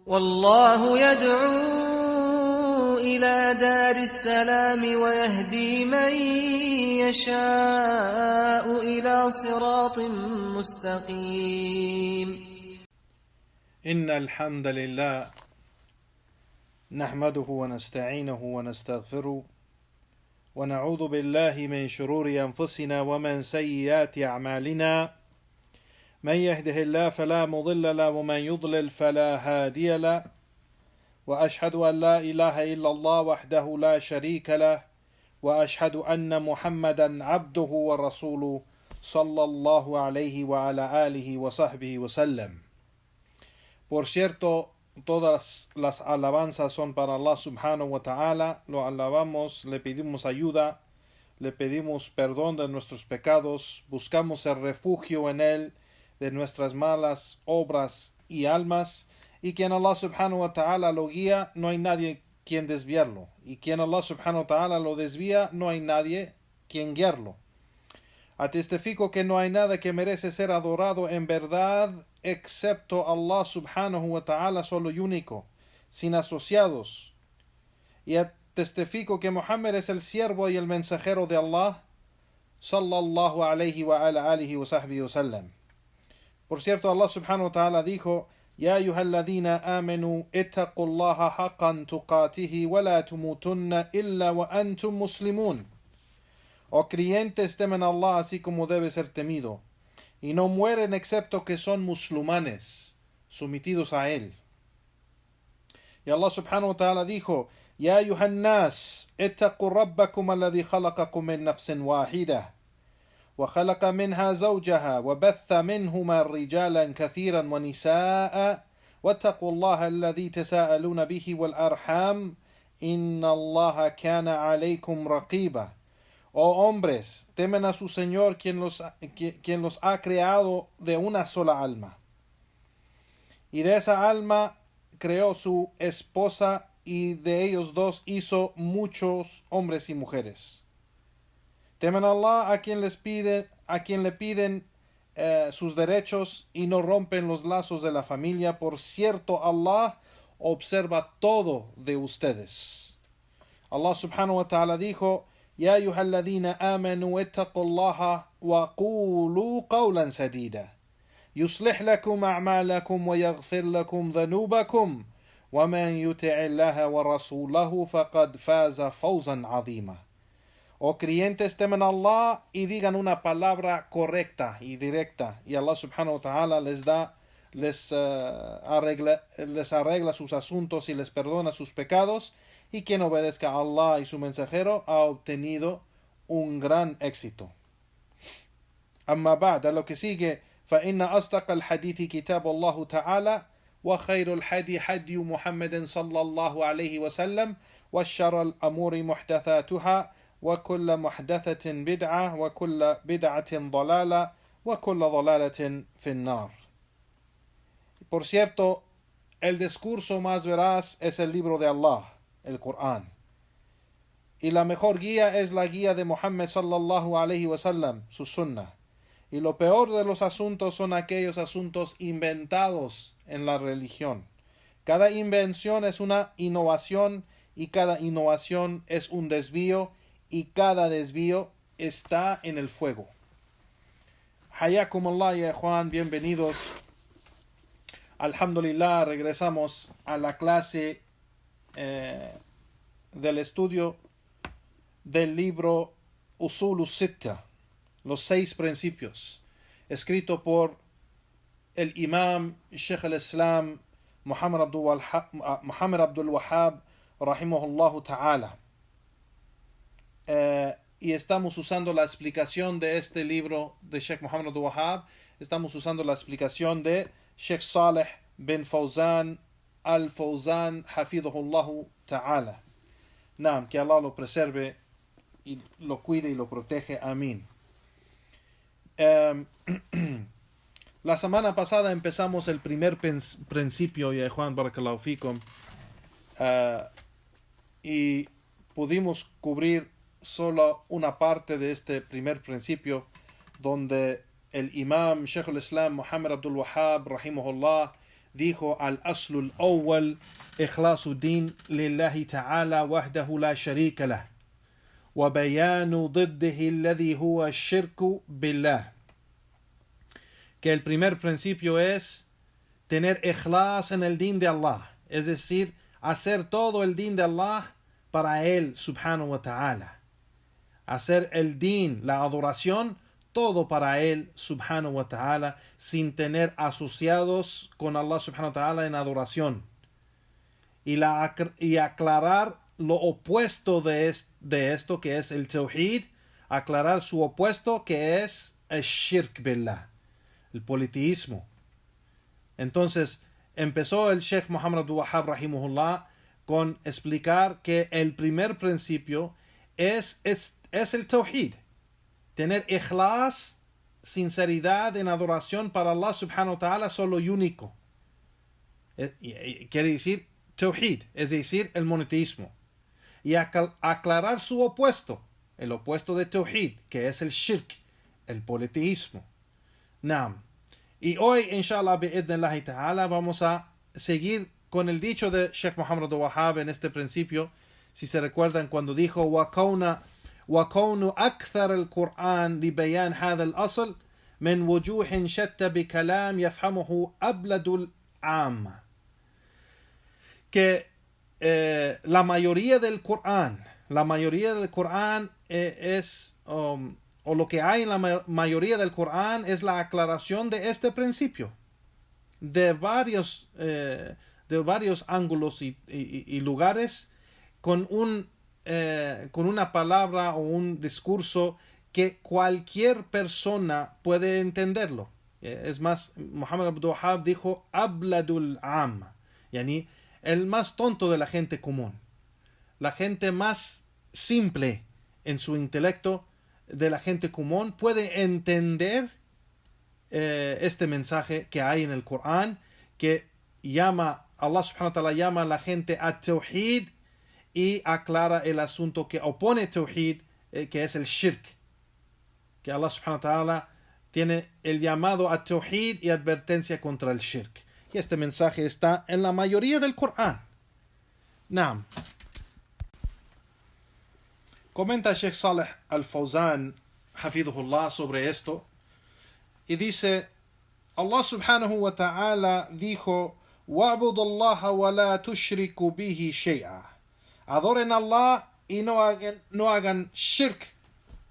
والله يدعو إلى دار السلام ويهدي من يشاء إلى صراط مستقيم. إن الحمد لله نحمده ونستعينه ونستغفره ونعوذ بالله من شرور أنفسنا ومن سيئات أعمالنا. من يهده الله فلا مضل له ومن يضلل فلا هادي له، وأشهد أن لا إله إلا الله وحده لا شريك له، وأشهد أن محمدا عبده ورسوله صلى الله عليه وعلى آله وصحبه وسلم. Por cierto, todas las alabanzas son para Allah subhanahu wa ta'ala. Lo alabamos, le pedimos ayuda, le pedimos perdón de nuestros pecados, buscamos el refugio en Él de nuestras malas obras y almas, y quien Allah subhanahu wa ta'ala lo guía, no hay nadie quien desviarlo, y quien Allah subhanahu wa ta'ala lo desvía, no hay nadie quien guiarlo. Atestifico que no hay nada que merece ser adorado en verdad excepto Allah subhanahu wa ta'ala solo y único, sin asociados. Y testifico que Muhammad es el siervo y el mensajero de Allah, sallallahu alayhi wa ala alihi wa sahbihi wa sallam. Por cierto, Allah subhanahu wa ta'ala dijo: Ya ayyuhalladhina amanu ittaqullaha haqqan tuqatihi wa la tumutunna illa wa antum muslimun. Oh creyentes, temen a Allah así como debe ser temido, y no mueren excepto que son musulmanes, sometidos a Él. Y Allah subhanahu wa ta'ala dijo: Ya ayyuhannas ittaqu rabbakum alladhi khalaqakum min nafsin wahidah وخلق منها زوجها وبث منهما رجالا كثيرا ونساء واتقوا الله الذي تساءلون به والأرحام إن الله كان عليكم رقيبا. Oh hombres, temen a su Señor quien los ha creado de una sola alma. Y de esa alma creó su esposa, y de ellos dos hizo muchos hombres y mujeres. Temen a Allah a quien le piden sus derechos y no rompen los lazos de la familia. Por cierto, Allah observa todo de ustedes. Allah subhanahu wa ta'ala dijo: Ya ayyuhalladhina amanu ittaqullaha wa qulu qawlan sadida yuslih lakum a'malakum wa yaghfir lakum dhanubakum wa man yuti'illaha wa rasulahu faqad faza fawzan 'azima. Oh creyentes, temen a Allah y digan una palabra correcta y directa, y Allah subhanahu wa ta'ala les arregla sus asuntos y les perdona sus pecados, y quien obedezca a Allah y su mensajero ha obtenido un gran éxito. Amma ba'd, a lo que sigue: فإن أصدق الحديث كتاب الله تعالى وخير الحدي حدي محمد صلى الله عليه وسلم وشر الأمور محدثاتها وكل محدثة بدعة وكل بدعة ضلالة وكل ضلالة في النار. Por cierto, el discurso más veraz es el libro de Allah, el Corán, y la mejor guía es la guía de Muhammad sallallahu alayhi wa sallam, su sunnah. Y lo peor de los asuntos son aquellos asuntos inventados en la religión. Cada invención es una innovación, y cada innovación es un desvío, y cada desvío está en el fuego. Hayakum Allah, ya Juan, bienvenidos. Alhamdulillah, regresamos a la clase del estudio del libro Usul Sitta, los 6 principios, escrito por el imam Sheikh al-Islam Muhammad Abdul Wahhab rahimahullah ta'ala. Y estamos usando la explicación de este libro de Sheikh Muhammad Abdul Wahhab. Estamos usando la explicación de Sheikh Saleh bin Fawzan al-Fawzan hafidhahullah ta'ala. Naam, que Allah lo preserve y lo cuide y lo protege. Amén. La semana pasada empezamos el primer principio, ya Juan, barakallahu fikum, y pudimos cubrir solo una parte de este primer principio, donde el imam Sheikh al-Islam Muhammad Abdul Wahhab rahimahullah dijo al-aslu al-awwal ikhlasu din lillahi ta'ala wahdahu la sharika lah wa bayanu ضده الذي huwa shirku billah. Que el primer principio es tener ikhlas en el din de Allah, es decir, hacer todo el din de Allah para Él subhanahu wa ta'ala. Hacer el din, la adoración, todo para Él subhanahu wa ta'ala, sin tener asociados con Allah subhanahu wa ta'ala en adoración. Y aclarar lo opuesto de esto, que es el tawhid, aclarar su opuesto, que es el shirk billah, el politeísmo. Entonces, empezó el Sheikh Muhammad Abdul Wahhab rahimahullah con explicar que el primer principio es el tawhid, tener ikhlas, sinceridad en adoración para Allah subhanahu wa ta'ala solo y único. Quiere decir tawhid, es decir, el monoteísmo. Y aclarar su opuesto, el opuesto de tawhid, que es el shirk, el politeísmo. Naam. Y hoy, inshallah, bi'idhnillahi ta'ala, vamos a seguir con el dicho de Sheikh Muhammad Abdul Wahhab en este principio. Si se recuerdan cuando dijo وكون أكثر القرآن لبيان هذا الأصل من وجوه شتى بكلام يفهمه أبلد العامة. Que la mayoría del Corán es, o lo que hay en la mayoría del Corán es la aclaración de este principio de varios ángulos y lugares, con una palabra o un discurso que cualquier persona puede entenderlo. Es más, Muhammad Abdul Wahhab dijo Abladul Amma, yani el más tonto de la gente común, la gente más simple en su intelecto de la gente común puede entender este mensaje que hay en el Corán, que Allah subhanahu wa ta'ala llama a la gente a tawhid y aclara el asunto que opone tawhid, que es el shirk, que Allah subhanahu wa ta'ala tiene el llamado a tawhid y advertencia contra el shirk. Y este mensaje está en la mayoría del Corán. Naam. Comenta Sheikh Saleh Al-Fawzan hafidhullah sobre esto y dice: Allah subhanahu wa ta'ala dijo: وَاعْبُدُوا اللَّهَ وَلَا تُشْرِكُوا بِهِ شَيْئًا. Adoren a Allah y no hagan shirk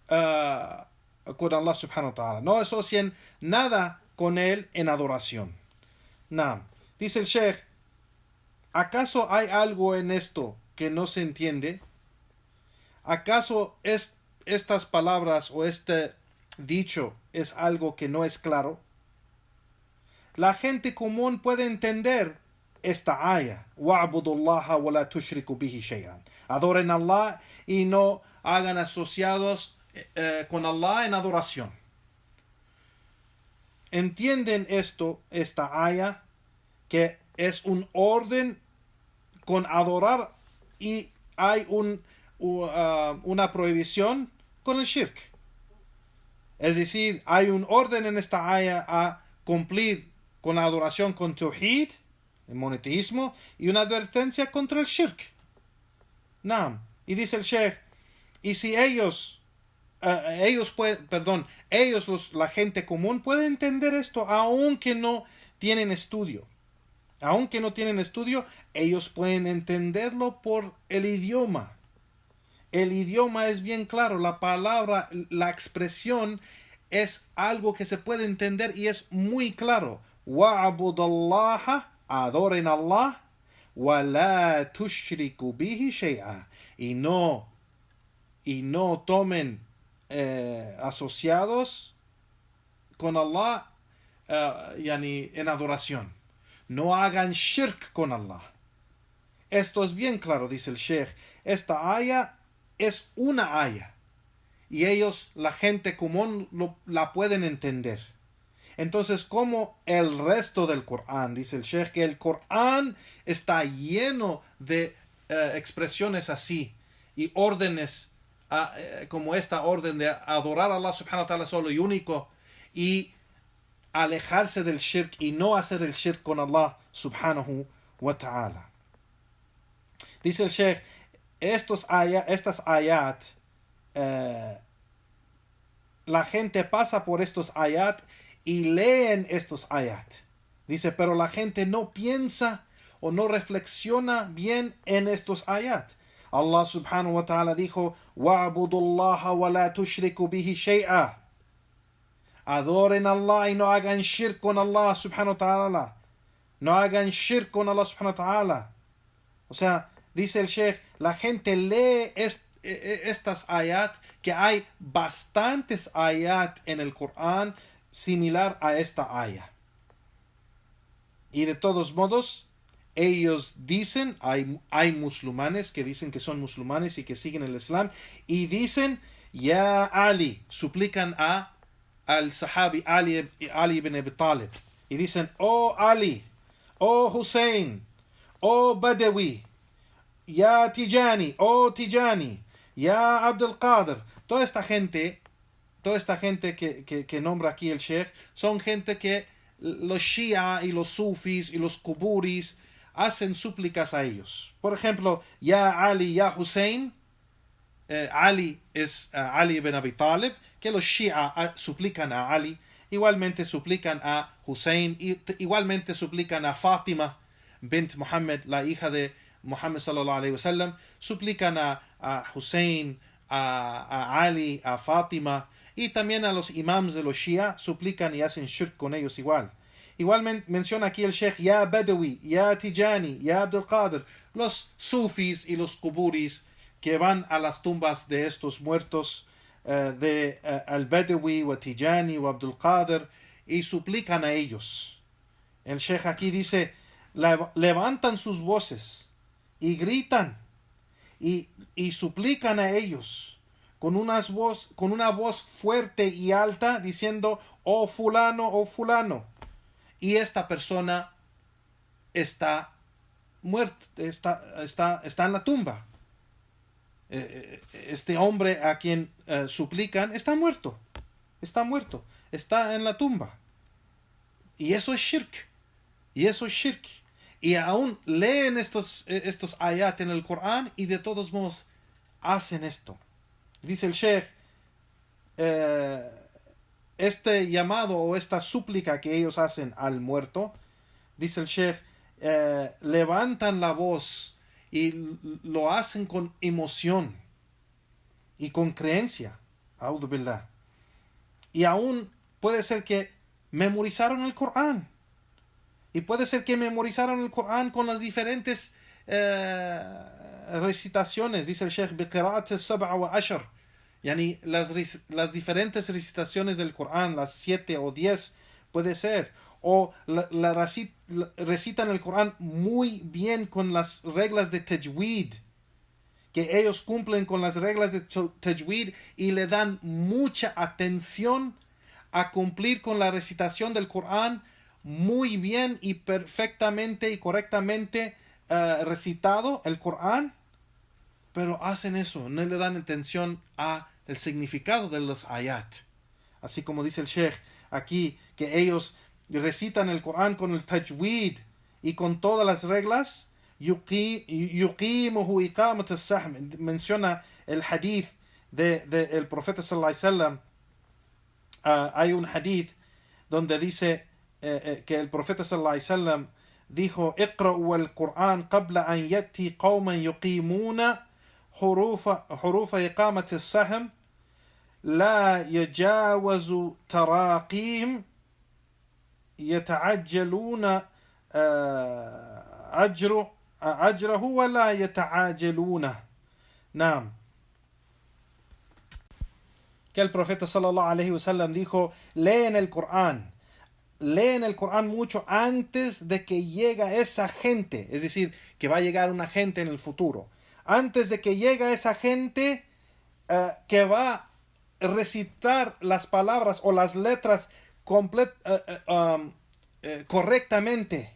con Allah subhanahu wa ta'ala. No asocien nada con Él en adoración. Naam. Dice el Sheikh: ¿acaso hay algo en esto que no se entiende? ¿Acaso estas palabras o este dicho es algo que no es claro? La gente común puede entender esta aya: وَاعْبُدُوا اللَّهَ وَلَا تُشْرِكُوا بِهِ شَيْئًا. Adoren a Allah y no hagan asociados con Allah en adoración. ¿Entienden esta aya, que es un orden con adorar y hay una prohibición con el shirk? Es decir, hay un orden en esta aya a cumplir con la adoración con tawhid, el monoteísmo, y una advertencia contra el shirk. Naam. Y dice el Sheikh: y si la gente común puede entender esto, aunque no tienen estudio. Aunque no tienen estudio, ellos pueden entenderlo por el idioma. El idioma es bien claro, la palabra, la expresión es algo que se puede entender y es muy claro. وَاعْبُدَ adoren a Allah, وَلَا تُشْرِكُوا بِهِ شَيْئًا. Y no tomen asociados con Allah en adoración. No hagan shirk con Allah. Esto es bien claro, dice el Sheikh. Esta aya es una aya y ellos, la gente común, la pueden entender. Entonces, como el resto del Corán, dice el Sheikh, que el Corán está lleno de expresiones así y órdenes como esta orden de adorar a Allah subhanahu wa ta'ala solo y único, y alejarse del shirk y no hacer el shirk con Allah subhanahu wa ta'ala. Dice el Sheikh, estas ayat, la gente pasa por estos ayat y leen estos ayat. Dice, pero la gente no piensa o no reflexiona bien en estos ayat. Allah subhanahu wa ta'ala dijo, وَاعْبُدُوا اللَّهَ وَلَا تُشْرِكُوا بِهِ شَيْئًا. Adoren a Allah y no hagan shirk con Allah subhanahu wa ta'ala. No hagan shirk con Allah subhanahu wa ta'ala. O sea, dice el Sheikh, la gente lee estas ayat, que hay bastantes ayat en el Corán similar a esta ayat. Y de todos modos, ellos dicen, hay musulmanes que dicen que son musulmanes y que siguen el Islam, y dicen, Ya Ali, suplican al sahabi Ali ibn Abi Talib, y dicen, oh Ali, oh Hussein, oh Badawi, Ya Tijani, oh Tijani, Ya Abdul Qadir. Toda esta gente que nombra aquí el Sheikh, son gente que los Shia y los Sufis y los Kuburis hacen súplicas a ellos. Por ejemplo, Ya Ali, Ya Hussein. Ali es Ali ibn Abi Talib, que los Shia suplican a Ali, igualmente suplican a Hussein, igualmente suplican a Fátima bint Muhammad, la hija de Muhammad sallallahu alayhi wa sallam, suplican a Hussein, a Ali, a Fátima, y también a los imams de los Shia suplican y hacen shirk con ellos igual. Igualmente menciona aquí el Sheikh Ya Badawi, Ya Tijani, Ya Abdul Qadir, los Sufis y los Kuburis que van a las tumbas de estos muertos, de Al-Badawi, o Tijani, o Abdul Qadir, y suplican a ellos. El Sheikh aquí dice, levantan sus voces y gritan y suplican a ellos con una voz fuerte y alta, diciendo, oh fulano, y esta persona está muerta, está en la tumba. Este hombre a quien suplican está muerto, está en la tumba, y eso es shirk, y aún leen estos ayat en el Corán y de todos modos hacen esto. Dice el Sheikh, este llamado o esta súplica que ellos hacen al muerto, dice el Sheikh, levantan la voz y lo hacen con emoción y con creencia. A'udhu billah. Y aún puede ser que memorizaron el Corán. Y puede ser que memorizaron el Corán con las diferentes recitaciones. Dice el Sheikh, بِقِرَاءَةِ السَّبْعَ وَعَشْرٍ. Yani las diferentes recitaciones del Corán, las 7 o 10, puede ser. O recitan el Corán muy bien con las reglas de tajwid, que ellos cumplen con las reglas de tajwid y le dan mucha atención a cumplir con la recitación del Corán muy bien y perfectamente y correctamente recitado el Corán, pero hacen eso, no le dan atención a el significado de los ayat. Así como dice el Sheikh aquí, que ellos recitan el Corán con el tajwid y con todas las reglas. yuqimuhu iqamat as-sahm. Menciona el hadith del profeta sallallahu alaihi wasallam. Hay un hadith donde dice que el profeta sallallahu alaihi wasallam dijo: iqra'u al-Qur'an qabla an yati qawman yuqimuna hurufa iqamat as-sahm la yajawazu taraqim يتعجلون أجره ولا يتعاجلونه. نعم. Que el profeta sallallahu alaihi wasallam dijo: leen el Corán mucho antes de que llegue esa gente, es decir, que va a llegar una gente en el futuro, antes de que llegue esa gente que va a recitar las palabras o las letras correctamente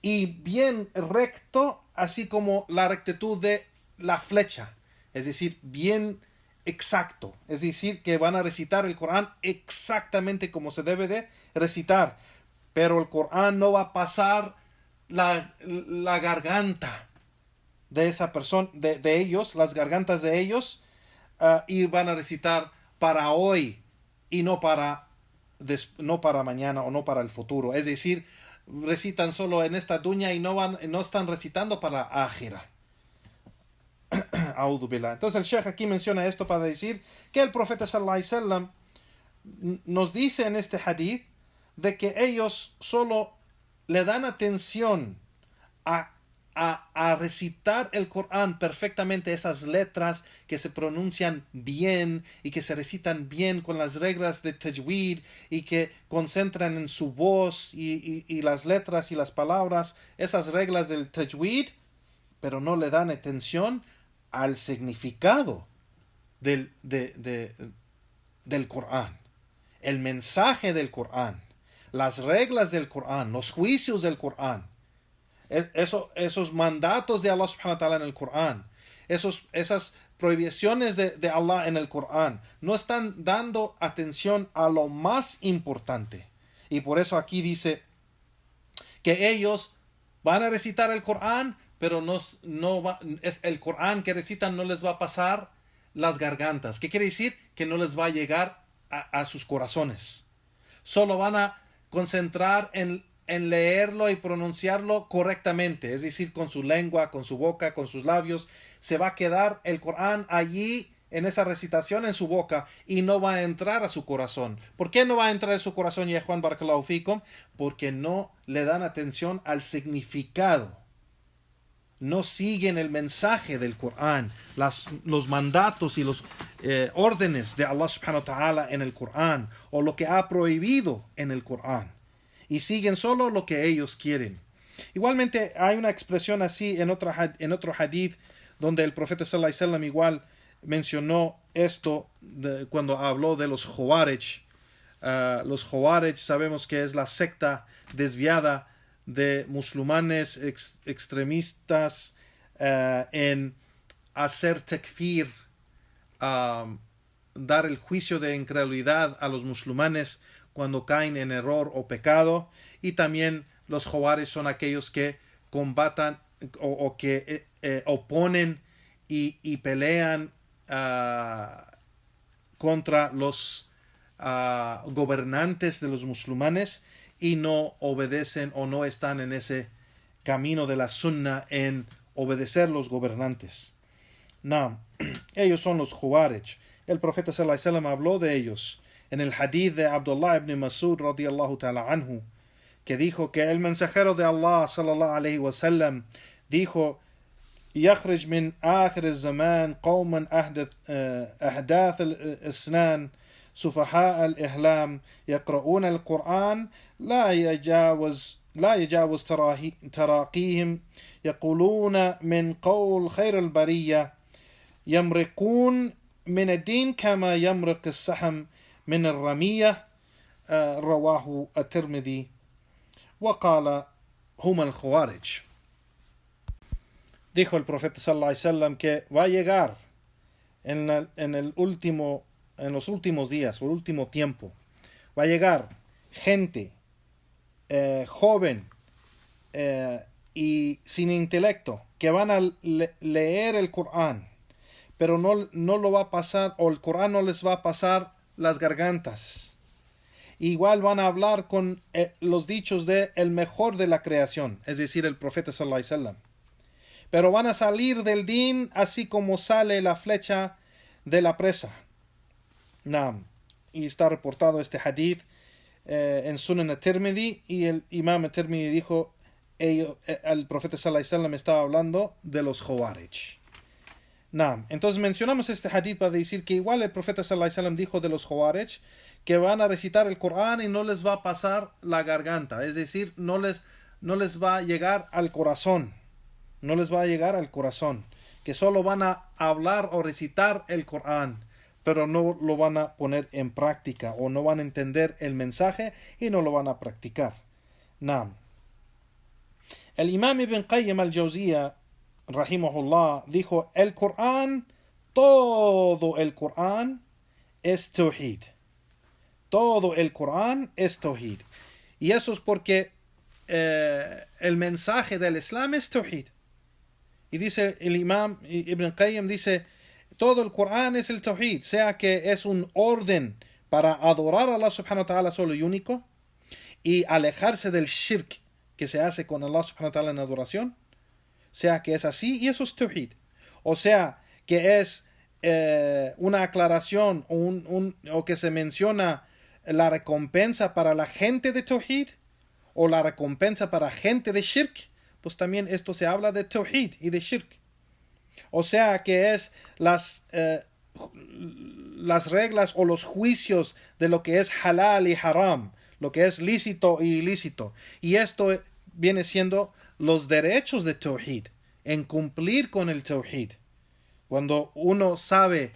y bien recto, así como la rectitud de la flecha, es decir, bien exacto, es decir, que van a recitar el Corán exactamente como se debe de recitar, pero el Corán no va a pasar la garganta de esa persona, de ellos, las gargantas de ellos, y van a recitar para hoy y no para mañana o no para el futuro. Es decir, recitan solo en esta dunya y no están recitando para la ákhira. Entonces el Sheikh aquí menciona esto para decir que el profeta sallallahu alaihi wasallam nos dice en este hadith de que ellos solo le dan atención a recitar el Corán perfectamente, esas letras que se pronuncian bien y que se recitan bien con las reglas de tajwid y que concentran en su voz y las letras y las palabras, esas reglas del tajwid, pero no le dan atención al significado del Corán, el mensaje del Corán, las reglas del Corán, los juicios del Corán. Esos mandatos de Allah subhanahu wa ta'ala en el Corán, esas prohibiciones de Allah en el Corán, no están dando atención a lo más importante. Y por eso aquí dice que ellos van a recitar el Corán, pero el Corán que recitan no les va a pasar las gargantas. ¿Qué quiere decir? Que no les va a llegar a sus corazones. Solo van a concentrar en leerlo y pronunciarlo correctamente, es decir, con su lengua, con su boca, con sus labios. Se va a quedar el Corán allí en esa recitación en su boca y no va a entrar a su corazón. ¿Por qué no va a entrar a su corazón, ya Juan Barakallahu Fikum? Porque no le dan atención al significado. No siguen el mensaje del Corán, los mandatos y los órdenes de Allah subhanahu wa ta'ala en el Corán, o lo que ha prohibido en el Corán, y siguen solo lo que ellos quieren. Igualmente hay una expresión así en otro hadith donde el profeta sallallahu alaihi wasallam igual mencionó esto cuando habló de los Khawarij. Los Khawarij sabemos que es la secta desviada de musulmanes extremistas en hacer takfir, dar el juicio de incredulidad a los musulmanes cuando caen en error o pecado. Y también los Khawarij son aquellos que combatan o que oponen y pelean contra los gobernantes de los musulmanes y no obedecen o no están en ese camino de la sunna en obedecer los gobernantes. No, ellos son los Khawarij. El profeta sallallahu alaihi wasallam habló de ellos en el hadith de Abdullah ibn Mas'ud radiyallahu ta'ala anhu, que dijo que el mensajero de Allah sallallahu alaihi wasallam dijo: يخرج من آخر الزمان قوما أحداث الإسنان سفهاء الإحلام يقرؤون القرآن لا يجاوز تراقيهم يقولون من قول خير البرية يمرقون من الدين كما يمرق السهم من الرمية. رواه الترمذي وقال هم الخوارج. Dijo el profeta sallallahu alaihi wasallam que va a llegar en los últimos días o el último tiempo, va a llegar gente joven y sin intelecto que van a leer el Corán, pero no lo va a pasar, o el Corán no les va a pasar las gargantas. Igual van a hablar con los dichos de el mejor de la creación, es decir, el profeta sallallahu alaihi wasallam. Pero van a salir del din así como sale la flecha de la presa. Y está reportado este hadith en Sunan al-Tirmidhi, y el Imam al-Tirmidhi dijo, el profeta sallallahu alaihi wasallam estaba hablando de los Khawarij. Entonces mencionamos este hadith para decir que igual el profeta sallallahu alaihi wasallam dijo de los Khawarij que van a recitar el Corán y no les va a pasar la garganta, es decir, no les va a llegar al corazón. No les va a llegar al corazón, que solo van a hablar o recitar el Corán, pero no lo van a poner en práctica, o no van a entender el mensaje y no lo van a practicar. El Imam Ibn Qayyim al-Jawziyya, rahimahullah, dijo: el Corán, todo el Corán es tawhid. Todo el Corán es tawhid. Y eso es porque el mensaje del Islam es Tawhid. Y dice el Imam Ibn Qayyim, dice, todo el Corán es el Tawhid, sea que es un orden para adorar a Allah subhanahu wa ta'ala solo y único, y alejarse del shirk que se hace con Allah subhanahu wa ta'ala en adoración, sea que es así, y eso es Tawhid. O sea que es una aclaración o que se menciona la recompensa para la gente de Tawhid, o la recompensa para gente de shirk, pues también esto se habla de Tawhid y de shirk. O sea que es las reglas o los juicios de lo que es halal y haram, lo que es lícito y ilícito. Y esto viene siendo los derechos de Tawhid, en cumplir con el Tawhid. Cuando uno sabe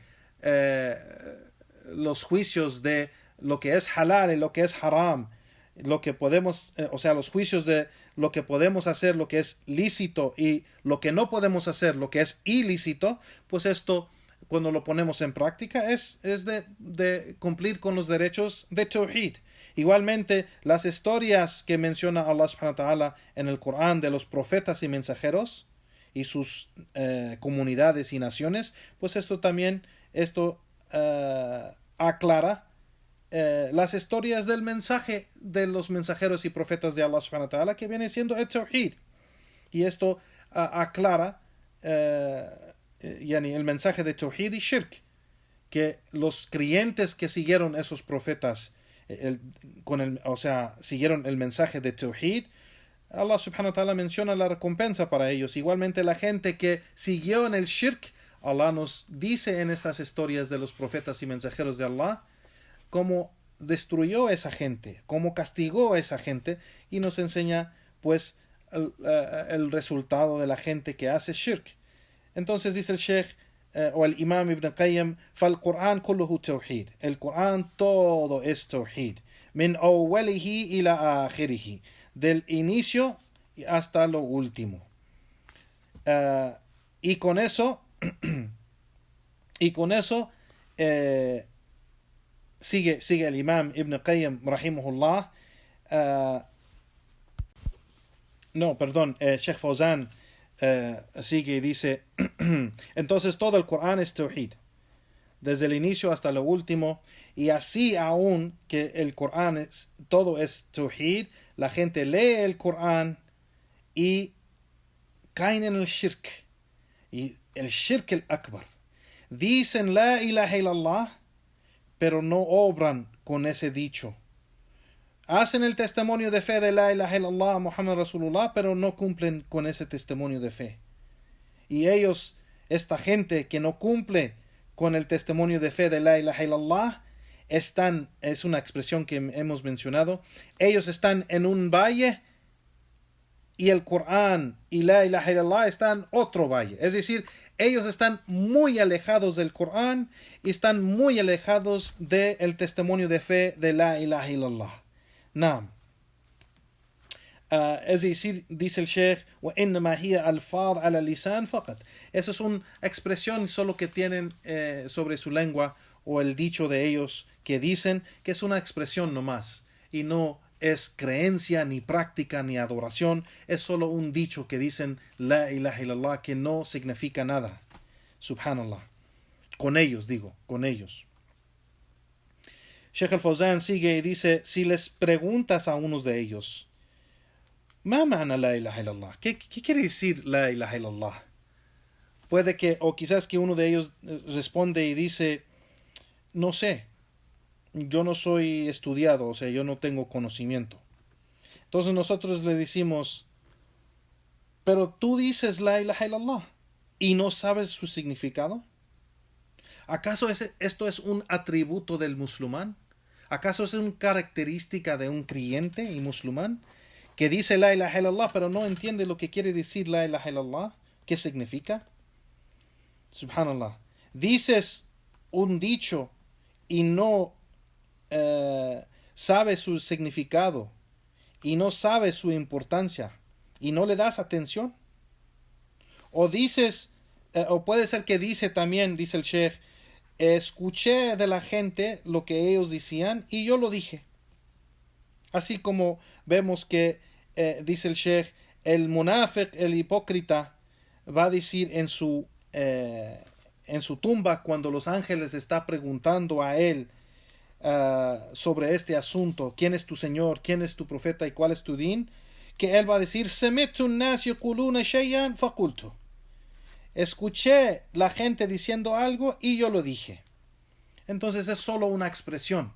los juicios de lo que es halal y lo que es haram, lo que podemos, o sea, los juicios de lo que podemos hacer, lo que es lícito, y lo que no podemos hacer, lo que es ilícito, pues esto, cuando lo ponemos en práctica, es de cumplir con los derechos de Tawhid. Igualmente, las historias que menciona Allah subhanahu wa ta'ala en el Corán de los profetas y mensajeros y sus comunidades y naciones, pues esto también aclara las historias del mensaje de los mensajeros y profetas de Allah subhanahu wa ta'ala, que viene siendo el Tawhid. Y esto aclara el mensaje de Tawhid y Shirk, que los creyentes que siguieron esos profetas, siguieron el mensaje de Tawhid, Allah subhanahu wa ta'ala menciona la recompensa para ellos. Igualmente la gente que siguió en el Shirk, Allah nos dice en estas historias de los profetas y mensajeros de Allah cómo destruyó a esa gente, cómo castigó a esa gente, y nos enseña pues el resultado de la gente que hace shirk. Entonces dice el Sheikh o el Imam Ibn Qayyim, فالقرآن كله توحيد, el Corán todo es Tawhid, من أوله إلى آخره, del inicio hasta lo último. Y con eso sigue el Imam Ibn Qayyim rahimahullah. Sheikh Fawzan sigue y dice, entonces todo el Corán es Tawhid, desde el inicio hasta lo último, y así aún que el Corán todo es Tawhid, la gente lee el Corán y caen en el shirk, y el shirk el akbar. Dicen la ilaha illallah, pero no obran con ese dicho. Hacen el testimonio de fe de la ilaha illallah Muhammad Rasulullah, pero no cumplen con ese testimonio de fe. Y ellos, esta gente que no cumple con el testimonio de fe de la ilaha illallah, es una expresión que hemos mencionado, ellos están en un valle y el Corán y la ilaha illallah están en otro valle. Es decir, ellos están muy alejados del Corán y están muy alejados del testimonio de fe de la ilaha illallah. Naam. Es decir, dice el Sheikh, وَإِنَّمَا هِيَ أَلْفَاظ عَلَى اللِّسَانِ فَقَط. Eso es una expresión solo que tienen sobre su lengua, o el dicho de ellos que dicen, que es una expresión nomás, y no es creencia, ni práctica, ni adoración. Es solo un dicho que dicen la ilaha illallah, que no significa nada. Subhanallah. Con ellos, con ellos. Sheikh al-Fawzan sigue y dice, si les preguntas a unos de ellos, ¿ma ma'na la ilaha illallah? ¿Qué quiere decir la ilaha illallah? Puede que, o quizás que uno de ellos responde y dice, no sé, yo no soy estudiado, o sea, yo no tengo conocimiento. Entonces nosotros le decimos, pero tú dices la ilaha illallah y no sabes su significado. ¿Acaso esto es un atributo del musulmán? ¿Acaso es una característica de un creyente y musulmán que dice la ilaha illallah pero no entiende lo que quiere decir la ilaha illallah? ¿Qué significa? Subhanallah. Dices un dicho y no sabe su significado y no sabe su importancia y no le das atención. O dices, o puede ser que dice también, dice el Sheikh, escuché de la gente lo que ellos decían y yo lo dije. Así como vemos que, dice el Sheikh, el munafiq, el hipócrita, va a decir en su tumba, cuando los ángeles están preguntando a él sobre este asunto, quién es tu Señor, quién es tu profeta y cuál es tu din, que él va a decir, sami'tu an-nas yaquluna shay'an faqultu. Escuché la gente diciendo algo y yo lo dije. Entonces es solo una expresión,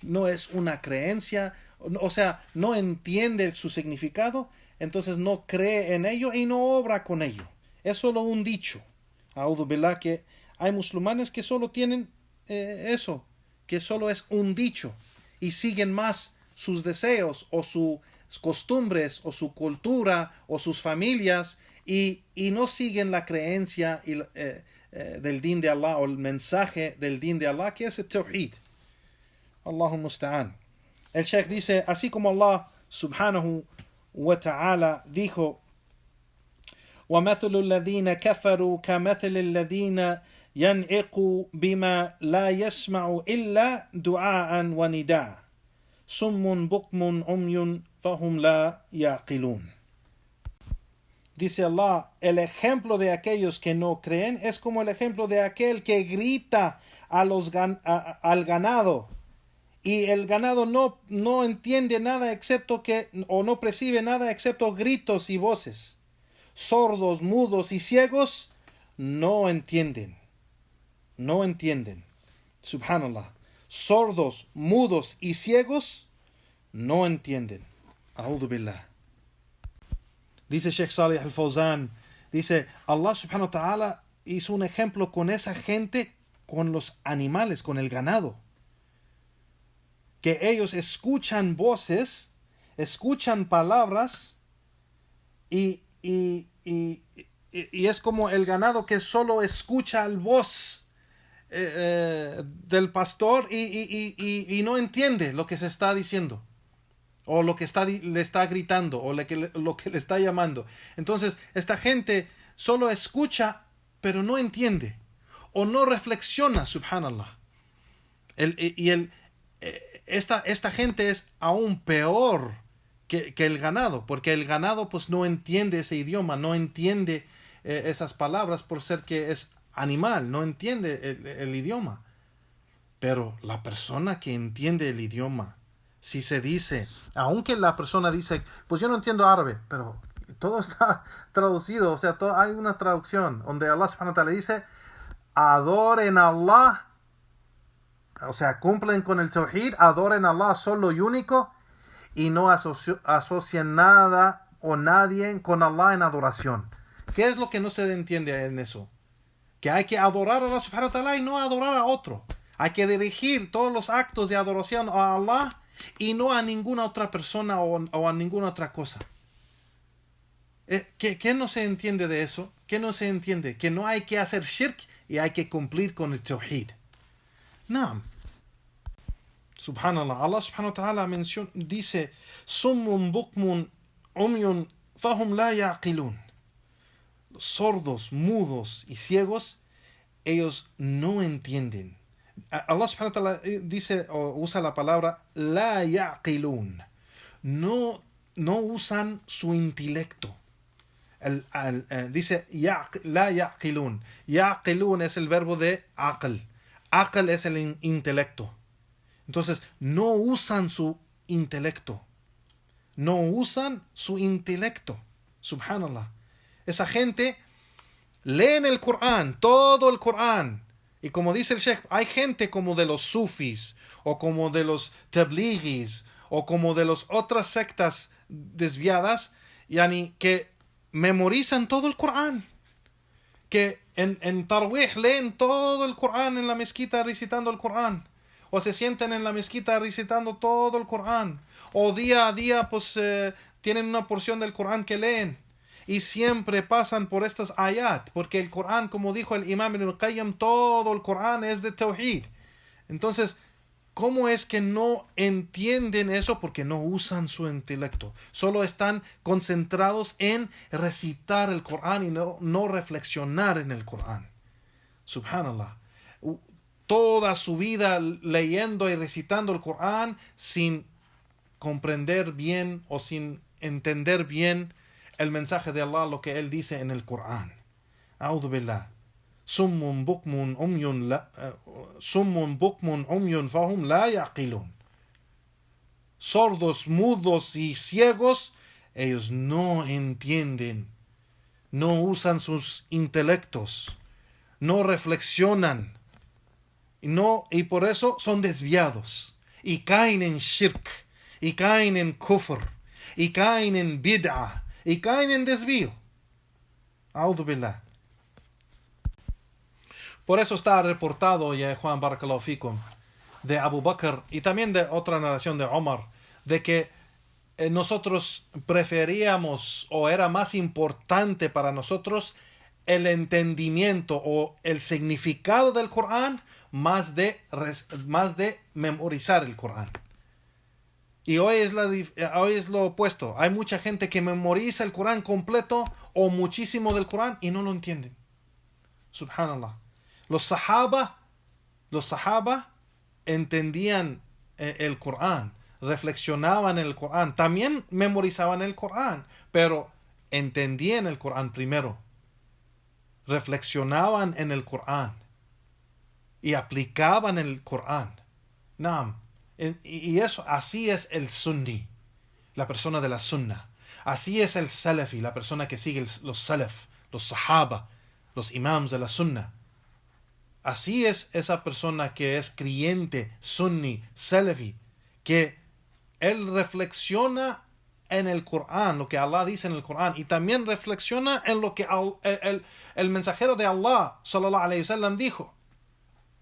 no es una creencia, o sea, no entiende su significado, entonces no cree en ello y no obra con ello. Es solo un dicho. A'udhu billah, que hay musulmanes que solo tienen eso, que solo es un dicho y siguen más sus deseos o sus costumbres o su cultura o sus familias y no siguen la creencia del din de Allah o el mensaje del din de Allah, que es el tawhid. Allahu musta'an. El Sheikh dice, así como Allah subhanahu wa ta'ala dijo, وَمَثُلُ الَّذِينَ كَفَرُوا كَمَثِلِ الَّذِينَ يَنْعِقُوا بِمَا لَا يَسْمَعُ إِلَّا دُعَاءً وَنِدَاءً صُمٌّ بُكْمٌ عُمْيٌ فَهُمْ لَا يَعْقِلُونَ. Dice Allah, el ejemplo de aquellos que no creen es como el ejemplo de aquel que grita al ganado, y el ganado no entiende nada excepto o no percibe nada excepto gritos y voces. Sordos, mudos y ciegos no entienden. No entienden. Subhanallah. Sordos, mudos y ciegos no entienden. A'udhu billah. Dice Sheikh Salih al-Fawzan, dice, Allah subhanahu wa ta'ala hizo un ejemplo con esa gente, con los animales, con el ganado. Que ellos escuchan voces, escuchan palabras y es como el ganado que solo escucha la voz del pastor y no entiende lo que se está diciendo, o lo que le está gritando, o lo que le está llamando. Entonces, esta gente solo escucha, pero no entiende, o no reflexiona, subhanallah. Esta gente es aún peor que el ganado, porque el ganado pues no entiende ese idioma, no entiende esas palabras por ser que es animal, no entiende el idioma. Pero la persona que entiende el idioma, si se dice, aunque la persona dice, pues yo no entiendo árabe, pero todo está traducido, o sea, hay una traducción donde Allah subhanahu wa ta'ala dice, adoren a Allah, o sea, cumplen con el tawhid, adoren a Allah solo y único, y no asocien nada o nadie con Allah en adoración. ¿Qué es lo que no se entiende en eso? Que hay que adorar a Allah subhanahu wa ta'ala y no adorar a otro. Hay que dirigir todos los actos de adoración a Allah y no a ninguna otra persona o a ninguna otra cosa. ¿Qué no se entiende de eso? ¿Qué no se entiende? Que no hay que hacer shirk y hay que cumplir con el tawhid. No. Subhanallah, Allah subhanahu wa ta'ala dice, Summun bukmun umyun fahum la ya'qilun. Sordos, mudos y ciegos, ellos no entienden. Allah subhanahu wa ta'ala dice o usa la palabra la ya'qilun. No usan su intelecto. Dice la ya'qilun. Ya'qilun es el verbo de aql. Aql es el intelecto. Entonces, no usan su intelecto. No usan su intelecto. Subhanallah. Esa gente leen el Corán, todo el Corán. Y como dice el Sheikh, hay gente como de los sufis, o como de los tablighis, o como de las otras sectas desviadas, que memorizan todo el Corán. Que en Tarwih leen todo el Corán en la mezquita recitando el Corán. O se sienten en la mezquita recitando todo el Corán. O día a día pues tienen una porción del Corán que leen. Y siempre pasan por estas ayat. Porque el Corán, como dijo el Imam Ibn al-Qayyim, todo el Corán es de Tawhid. Entonces, ¿cómo es que no entienden eso? Porque no usan su intelecto. Solo están concentrados en recitar el Corán y no reflexionar en el Corán. Subhanallah. Toda su vida leyendo y recitando el Corán sin comprender bien o sin entender bien el mensaje de Allah, lo que Él dice en el Corán. A'udhu billah. Summun bukmun umyun fahum la yaqilun. Sordos, mudos y ciegos, ellos no entienden, no usan sus intelectos, no reflexionan, y por eso son desviados y caen en shirk, y caen en kufr, y caen en bid'ah, y caen en desvío. A'udhu billah. Por eso está reportado, ya Juan Barakallahu Fikum, de Abu Bakr y también de otra narración de Omar, de que nosotros preferíamos, o era más importante para nosotros, el entendimiento o el significado del Corán más de memorizar el Corán. Y hoy es lo opuesto. Hay mucha gente que memoriza el Corán completo o muchísimo del Corán y no lo entienden. Subhanallah. Los sahaba entendían el Corán, reflexionaban en el Corán, también memorizaban el Corán, pero entendían el Corán primero, reflexionaban en el Corán y aplicaban el Corán. Naam. Y eso, así es el sunni, la persona de la sunna. Así es el salafi, la persona que sigue los salaf, los sahaba, los imams de la sunna. Así es esa persona que es creyente, sunni, salafi, que él reflexiona en el Corán, lo que Allah dice en el Corán, y también reflexiona en lo que el mensajero de Allah, sallallahu alayhi wa sallam, dijo,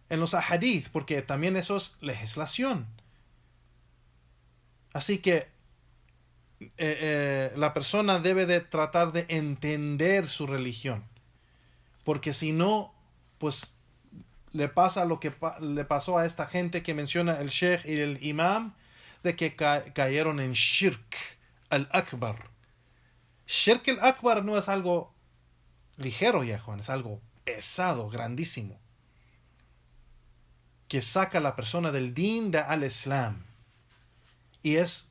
en los ahadith, porque también eso es legislación. Así que la persona debe de tratar de entender su religión, porque si no, pues le pasa lo que le pasó a esta gente que menciona el sheikh y el imam, de que cayeron en shirk al-akbar. Shirk al-akbar no es algo ligero, ya Juan, es algo pesado, grandísimo, que saca a la persona del din al islam. Y es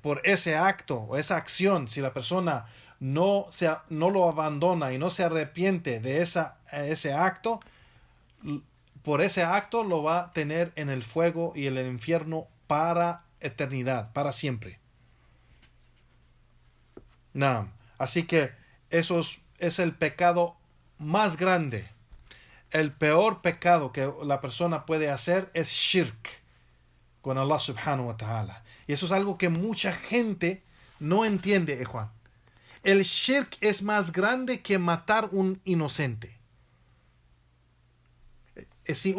por ese acto o esa acción, si la persona no lo abandona y no se arrepiente de ese acto, por ese acto lo va a tener en el fuego y en el infierno para eternidad, para siempre. Naam. Así que eso es el pecado más grande. El peor pecado que la persona puede hacer es shirk con Allah subhanahu wa ta'ala. Y eso es algo que mucha gente no entiende, Juan. El shirk es más grande que matar un inocente. Si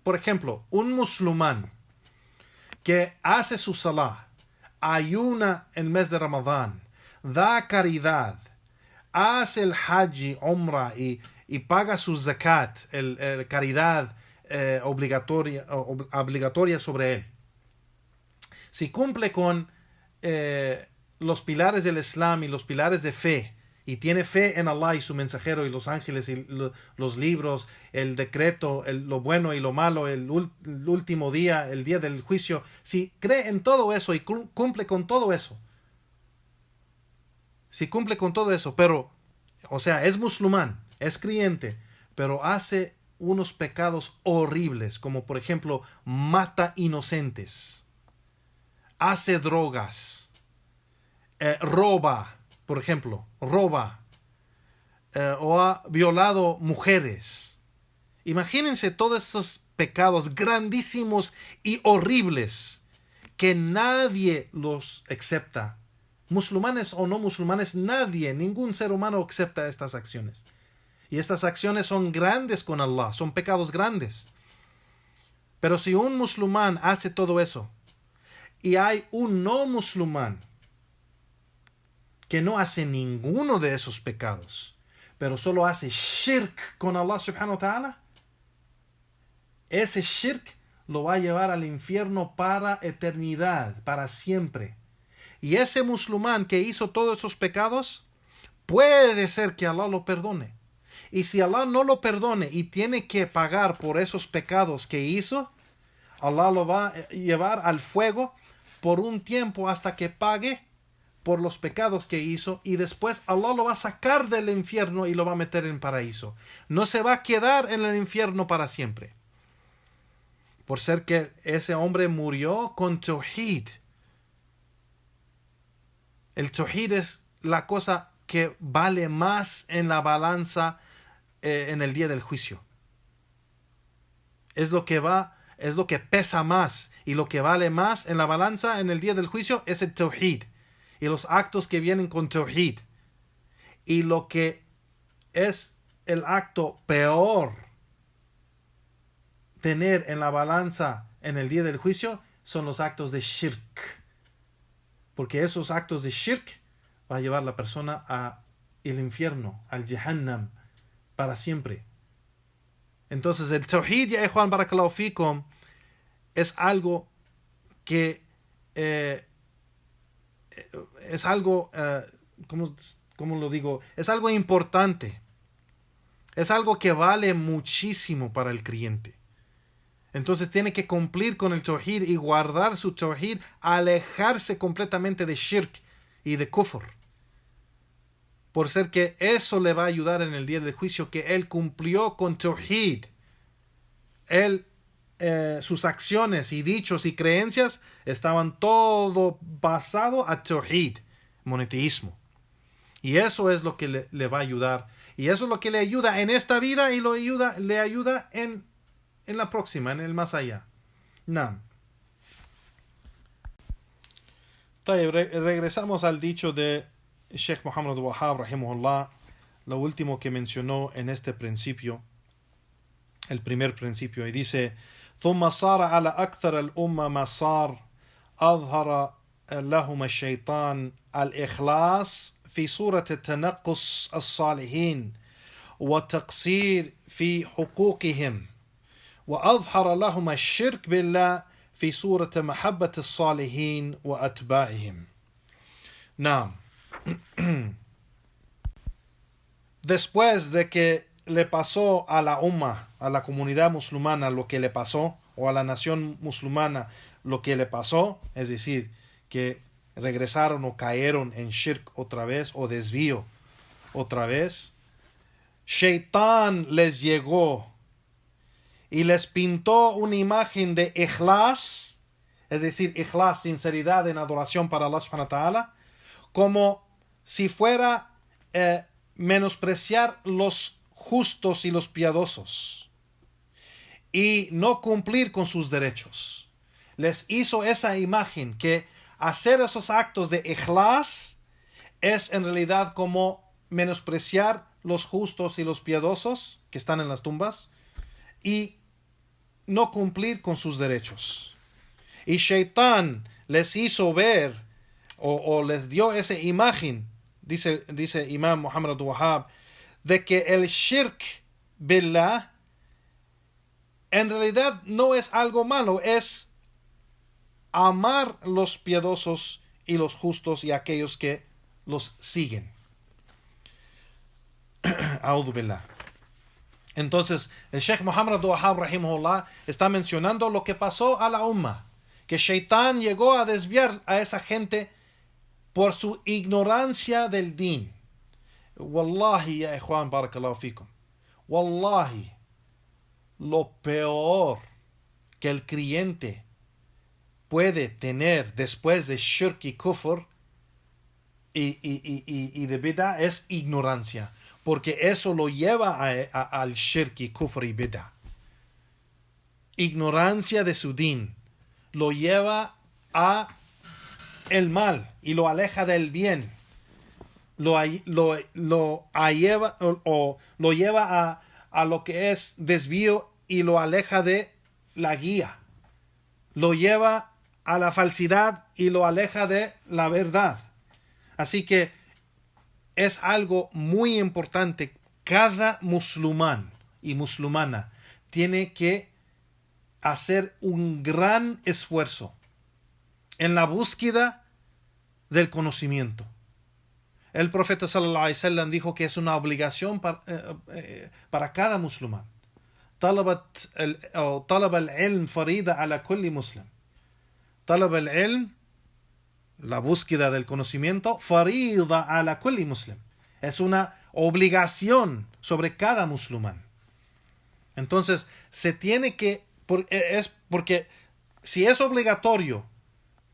por ejemplo, un musulmán que hace su salah, ayuna el mes de Ramadán, da caridad, hace el hajj, umrah y paga su zakat, el caridad obligatoria sobre él. Si cumple con los pilares del Islam y los pilares de fe, y tiene fe en Allah y su mensajero y los ángeles y los libros, el decreto, lo bueno y lo malo, el último día, el día del juicio, si cree en todo eso y cumple con todo eso, pero, o sea, es musulmán, es creyente, pero hace unos pecados horribles, como por ejemplo, mata inocentes, hace drogas, roba, por ejemplo, o ha violado mujeres. Imagínense todos estos pecados grandísimos y horribles que nadie los acepta. Musulmanes o no musulmanes, ningún ser humano acepta estas acciones. Y estas acciones son grandes con Allah, son pecados grandes. Pero si un musulmán hace todo eso, y hay un no musulmán que no hace ninguno de esos pecados, pero solo hace shirk con Allah subhanahu wa ta'ala, ese shirk lo va a llevar al infierno para eternidad, para siempre. Y ese musulmán que hizo todos esos pecados, puede ser que Allah lo perdone. Y si Allah no lo perdone y tiene que pagar por esos pecados que hizo, Allah lo va a llevar al fuego por un tiempo hasta que pague por los pecados que hizo, y después Allah lo va a sacar del infierno y lo va a meter en el paraíso. No se va a quedar en el infierno para siempre, por ser que ese hombre murió con tawhid. El tawhid es la cosa que vale más en la balanza en el día del juicio. Es lo que pesa más, y lo que vale más en la balanza en el día del juicio es el tawhid y los actos que vienen con tawhid. Y lo que es el acto peor tener en la balanza en el día del juicio son los actos de shirk, porque esos actos de shirk va a llevar a la persona al infierno, al Jahannam, para siempre. Entonces el tawhid, ya Juan barakallahu fikum, es algo que es algo, ¿cómo lo digo? Es algo importante. Es algo que vale muchísimo para el creyente. Entonces tiene que cumplir con el tawhid y guardar su tawhid, alejarse completamente de shirk y de kufr, por ser que eso le va a ayudar en el día del juicio, que él cumplió con tawhid. Sus acciones y dichos y creencias estaban todo basado a tawhid, monoteísmo. Y eso es lo que le va a ayudar. Y eso es lo que le ayuda en esta vida y le ayuda en la próxima, en el más allá. Nam. Regresamos al dicho de Sheikh Muhammad Wahhab, rahimahullah, lo último que mencionó en este principio, el primer principio, y dice: ثم صار على أكثر الأمة ما صار أظهر لهم الشيطان الإخلاص في صورة تنقص الصالحين وتقصير في حقوقهم، وأظهر لهم الشرك بالله في صورة محبة الصالحين وأتباعهم. نعم. Después de que le pasó a la umma, a la comunidad musulmana, lo que le pasó, o a la nación musulmana lo que le pasó, es decir, que regresaron o cayeron en shirk otra vez, o desvío otra vez, Shaitán les llegó y les pintó una imagen de ikhlas, es decir, ikhlas, sinceridad en adoración para Allah subhanahu wa ta'ala, como si fuera menospreciar los justos y los piadosos y no cumplir con sus derechos. Les hizo esa imagen que hacer esos actos de ikhlas es en realidad como menospreciar los justos y los piadosos que están en las tumbas y no cumplir con sus derechos. Y Shaitán les hizo ver o les dio esa imagen, dice Imam Muhammad Abdul Wahhab, de que el shirk billah en realidad no es algo malo, es amar los piadosos y los justos y aquellos que los siguen. A'udhu billah. Entonces, el Sheikh Muhammad Abdul Wahhab rahimahullah está mencionando lo que pasó a la umma, que Shaitán llegó a desviar a esa gente por su ignorancia del din. Wallahi, ya ikhwan, barakallahu fikum. Wallahi, lo peor que el creyente puede tener después de shirk y kufr y de bid'ah es ignorancia, porque eso lo lleva al shirk y kufr y bid'ah. Ignorancia de su din lo lleva a el mal y lo aleja del bien. Lo lleva a lo que es desvío y lo aleja de la guía. Lo lleva a la falsidad y lo aleja de la verdad. Así que es algo muy importante. Cada musulmán y musulmana tiene que hacer un gran esfuerzo en la búsqueda del conocimiento. El profeta sallallahu alaihi wasallam dijo que es una obligación para cada musulmán. طلب العلم فريضة على كل مسلم. طلب العلم la búsqueda del conocimiento, farida ala kulli muslim. Es una obligación sobre cada musulmán. Entonces, se tiene que, porque si es obligatorio,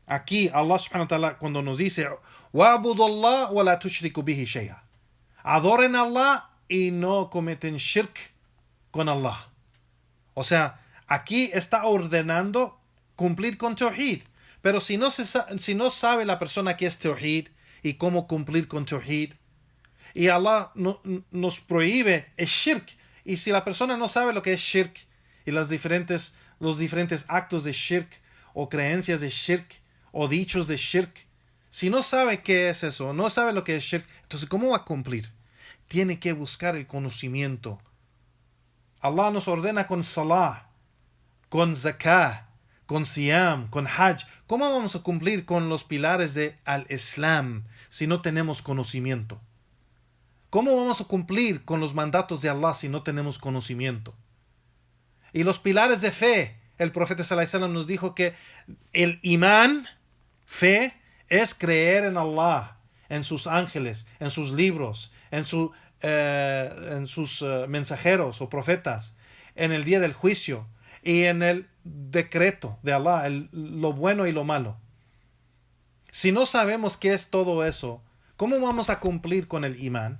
aquí Allah subhanahu wa ta'ala cuando nos dice, wa'budu Allah wa la tushriku bihi shay'a. Adoren a Allah y no cometen shirk con Allah. O sea, aquí está ordenando cumplir con Tawhid. Pero si no sabe la persona qué es Tawhid y cómo cumplir con Tawhid, y Allah nos prohíbe el shirk, y si la persona no sabe lo que es shirk y los diferentes actos de shirk o creencias de shirk o dichos de shirk, si no sabe qué es eso, no sabe lo que es shirk, entonces ¿cómo va a cumplir? Tiene que buscar el conocimiento. Allah nos ordena con salah, con zakah, con siyam, con hajj. ¿Cómo vamos a cumplir con los pilares de al-Islam si no tenemos conocimiento? ¿Cómo vamos a cumplir con los mandatos de Allah si no tenemos conocimiento? Y los pilares de fe, el profeta sallallahu alaihi wasallam nos dijo que el imán, fe, es creer en Allah, en sus ángeles, en sus libros, en sus mensajeros o profetas, en el día del juicio y en el decreto de Allah, lo bueno y lo malo. Si no sabemos qué es todo eso, ¿cómo vamos a cumplir con el imán?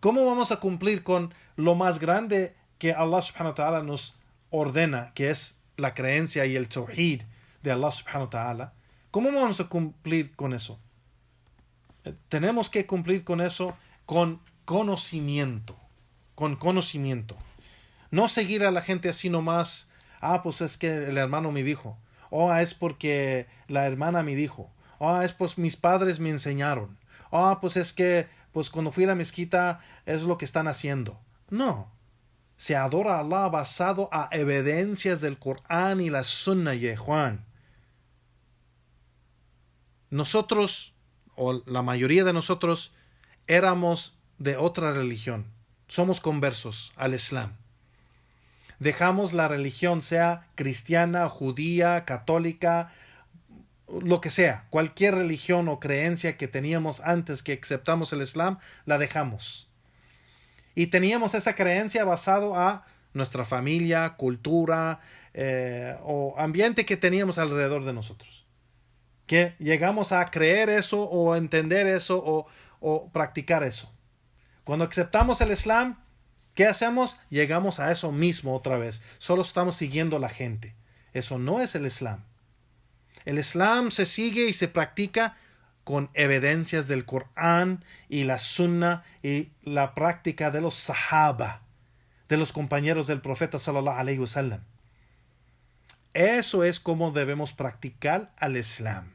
¿Cómo vamos a cumplir con lo más grande que Allah subhanahu wa ta'ala nos ordena, que es la creencia y el tawhid de Allah subhanahu wa ta'ala? ¿Cómo vamos a cumplir con eso? Tenemos que cumplir con eso con conocimiento. Con conocimiento. No seguir a la gente así nomás. Pues es que el hermano me dijo. Es porque la hermana me dijo. Es pues mis padres me enseñaron. Pues es que pues cuando fui a la mezquita es lo que están haciendo. No. Se adora a Allah basado a evidencias del Corán y la Sunna, Juan. Nosotros, o la mayoría de nosotros, éramos de otra religión. Somos conversos al Islam. Dejamos la religión, sea cristiana, judía, católica, lo que sea, cualquier religión o creencia que teníamos antes que aceptamos el Islam, la dejamos. Y teníamos esa creencia basado a nuestra familia, cultura o ambiente que teníamos alrededor de nosotros. Que llegamos a creer eso o entender eso o practicar eso. Cuando aceptamos el Islam, ¿qué hacemos? Llegamos a eso mismo otra vez. Solo estamos siguiendo a la gente. Eso no es el Islam. El Islam se sigue y se practica con evidencias del Corán y la Sunna y la práctica de los Sahaba, de los compañeros del profeta sallallahu alaihi wasallam. Eso es como debemos practicar al Islam.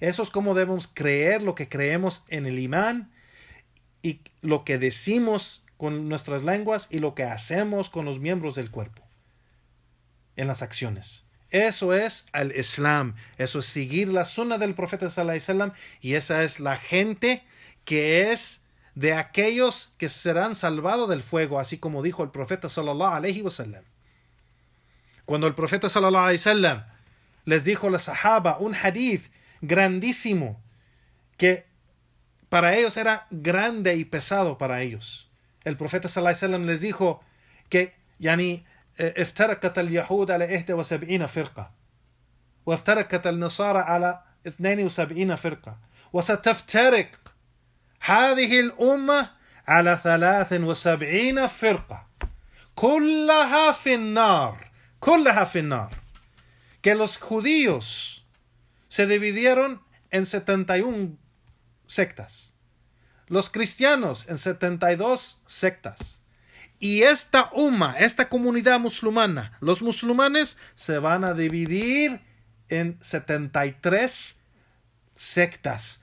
Eso es como debemos creer lo que creemos en el imán y lo que decimos con nuestras lenguas y lo que hacemos con los miembros del cuerpo en las acciones. Eso es el Islam. Eso es seguir la sunna del profeta sallallahu alaihi wasallam, y esa es la gente que es de aquellos que serán salvados del fuego, así como dijo el profeta sallallahu alaihi wasallam. Cuando el profeta sallallahu alaihi wasallam les dijo a los sahaba un hadith grandísimo que para ellos era grande y pesado para ellos. El profeta sallallahu alaihi wasallam les dijo que افترقت اليهود على 71 فرقة وافترقت النصارى على 72 فرقة وستفترق هذه الأمة على 73 فرقة كلها في النار. Que los judíos se dividieron en 71 sectas, los cristianos en 72 sectas. Y esta comunidad musulmana, los musulmanes se van a dividir en 73 sectas.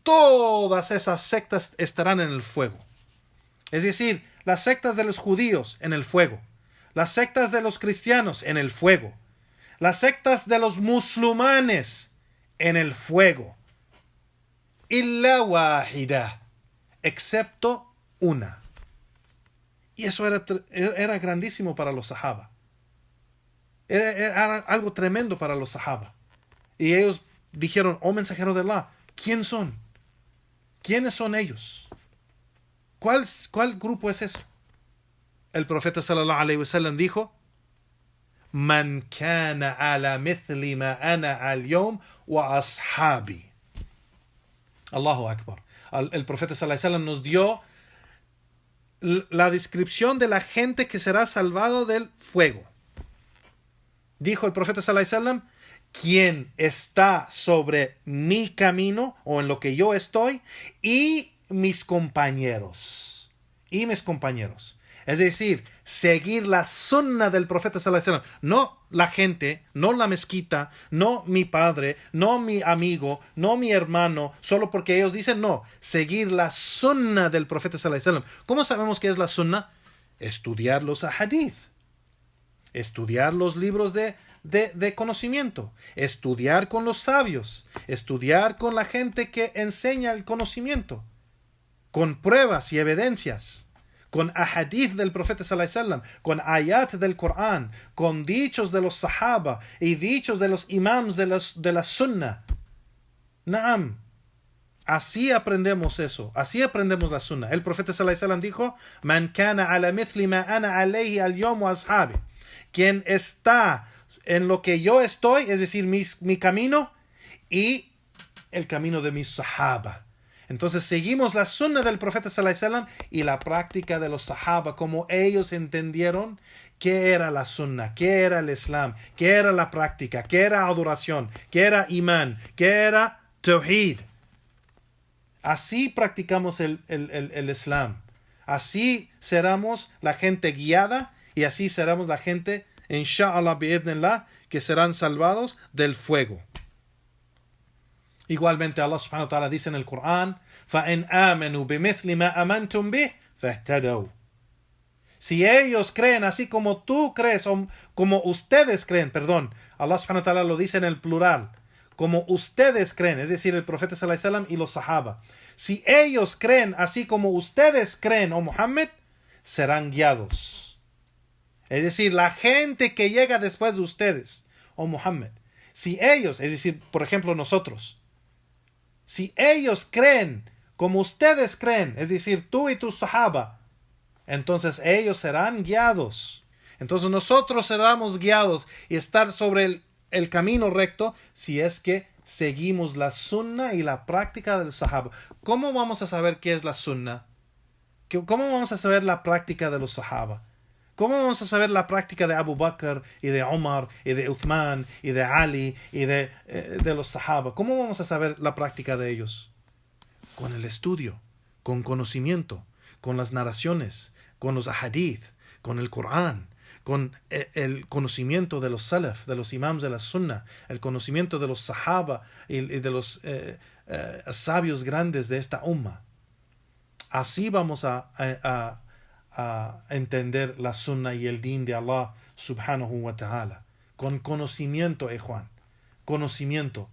Todas esas sectas estarán en el fuego. Es decir, las sectas de los judíos en el fuego, las sectas de los cristianos en el fuego, las sectas de los musulmanes en el fuego. Illa wahida, excepto una. Y eso era grandísimo para los sahaba. Era algo tremendo para los sahaba. Y ellos dijeron, oh mensajero de Allah, ¿quién son? ¿Quiénes son ellos? ¿Cuál grupo es eso? El profeta sallallahu alaihi wasallam dijo, Man kana ala mithli ma ana al yawm wa ashabi. Allahu Akbar. El profeta sallallahu alaihi wasallam nos dio la descripción de la gente que será salvado del fuego. Dijo el profeta sallallahu alaihi wasallam, quien está sobre mi camino o en lo que yo estoy y mis compañeros. Es decir, seguir la sunna del profeta sallallahu alaihi wasallam. No la gente, no la mezquita, no mi padre, no mi amigo, no mi hermano, solo porque ellos dicen no. Seguir la sunna del profeta sallallahu alaihi wasallam. ¿Cómo sabemos qué es la sunna? Estudiar los ahadith. Estudiar los libros de conocimiento. Estudiar con los sabios. Estudiar con la gente que enseña el conocimiento. Con pruebas y evidencias. Con ahadith del profeta sallallahu alaihi wasallam, con ayat del Corán, con dichos de los sahaba y dichos de los imams de la sunna. Naam. Así aprendemos eso. Así aprendemos la sunna. El profeta sallallahu alaihi wasallam dijo, Man kana ala mithli ma ana alayhi al yawm wa ashabi. Quien está en lo que yo estoy, es decir, mi camino y el camino de mis sahaba. Entonces seguimos la sunna del profeta sallallahu alaihi wasallam y la práctica de los sahaba, como ellos entendieron qué era la sunna, qué era el islam, qué era la práctica, qué era adoración, qué era imán, qué era tawhid. Así practicamos el islam. Así seremos la gente guiada y así seremos la gente, inshallah bi'idhnillah, que serán salvados del fuego. Igualmente Allah subhanahu wa ta'ala dice en el Corán, فَإِنْ آمَنُوا بِمِثْلِ مَا أَمَنْتُمْ بِهِ فَاهْتَدَوْا. Si ellos creen así como tú crees, o como ustedes creen, perdón, Allah subhanahu wa ta'ala lo dice en el plural, como ustedes creen, es decir, el profeta sallallahu alaihi wasallam y los sahaba. Si ellos creen así como ustedes creen, oh Muhammad, serán guiados. Es decir, la gente que llega después de ustedes, oh Muhammad, si ellos, es decir, por ejemplo nosotros, si ellos creen como ustedes creen, es decir, tú y tus sahaba, entonces ellos serán guiados. Entonces nosotros seremos guiados y estar sobre el camino recto si es que seguimos la sunna y la práctica del sahaba. ¿Cómo vamos a saber qué es la sunna? ¿Cómo vamos a saber la práctica de los sahaba? ¿Cómo vamos a saber la práctica de Abu Bakr y de Omar y de Uthman y de Ali y de los sahaba? ¿Cómo vamos a saber la práctica de ellos? Con el estudio, con conocimiento, con las narraciones, con los ahadith, con el Corán, con el conocimiento de los salaf, de los imams de la sunna, el conocimiento de los sahaba y de los sabios grandes de esta umma. Así vamos a entender la sunna y el din de Allah subhanahu wa ta'ala. Con conocimiento, Juan. Conocimiento.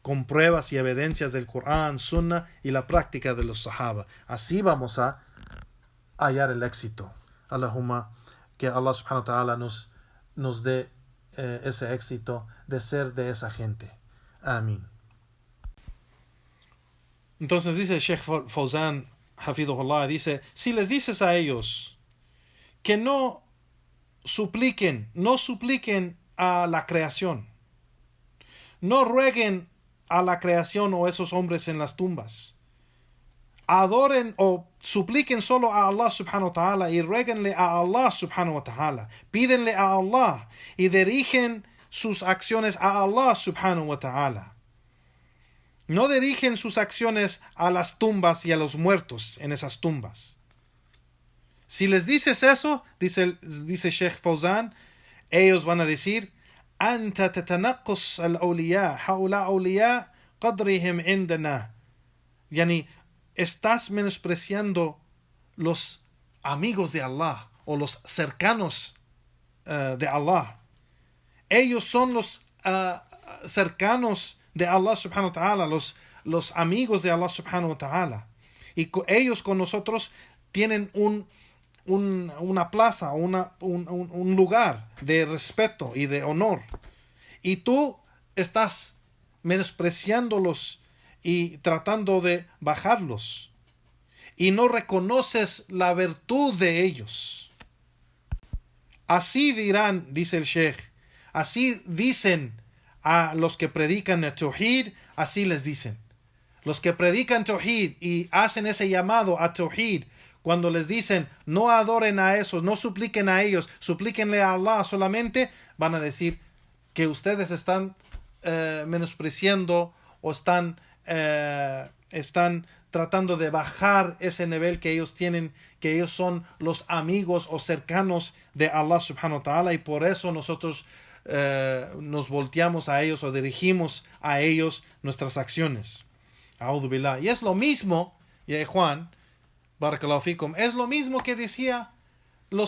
Con pruebas y evidencias del Corán, sunna y la práctica de los sahaba. Así vamos a hallar el éxito. Allahumma, que Allah subhanahu wa ta'ala nos dé ese éxito de ser de esa gente. Amén. Entonces dice Sheikh Fawzan Hafidhullah, dice, si les dices a ellos que no supliquen a la creación, no rueguen a la creación o esos hombres en las tumbas, adoren o supliquen solo a Allah subhanahu wa ta'ala y rueguenle a Allah subhanahu wa ta'ala, pídenle a Allah y dirigen sus acciones a Allah subhanahu wa ta'ala. No dirigen sus acciones a las tumbas y a los muertos en esas tumbas. Si les dices eso, dice Sheikh Fawzan, ellos van a decir, Anta tatanaqqus al-awliya, haula awliya qadrihim indana. Yani, estás menospreciando los amigos de Allah o los cercanos de Allah. Ellos son los cercanos de Allah subhanahu wa ta'ala, los amigos de Allah subhanahu wa ta'ala. Y ellos con nosotros tienen una plaza, un lugar de respeto y de honor. Y tú estás menospreciándolos y tratando de bajarlos, y no reconoces la virtud de ellos. Así dirán, dice el Sheikh, así dicen a los que predican el Tauhid, así les dicen. Los que predican Tauhid y hacen ese llamado a Tauhid, cuando les dicen no adoren a esos, no supliquen a ellos, suplíquenle a Allah solamente, van a decir que ustedes están menospreciando o están tratando de bajar ese nivel que ellos tienen, que ellos son los amigos o cercanos de Allah subhanahu wa ta'ala, y por eso nosotros nos volteamos a ellos o dirigimos a ellos nuestras acciones. A'udhu billah. Y es lo mismo, ya Juan, barakallahu fikum, es lo mismo que decía lo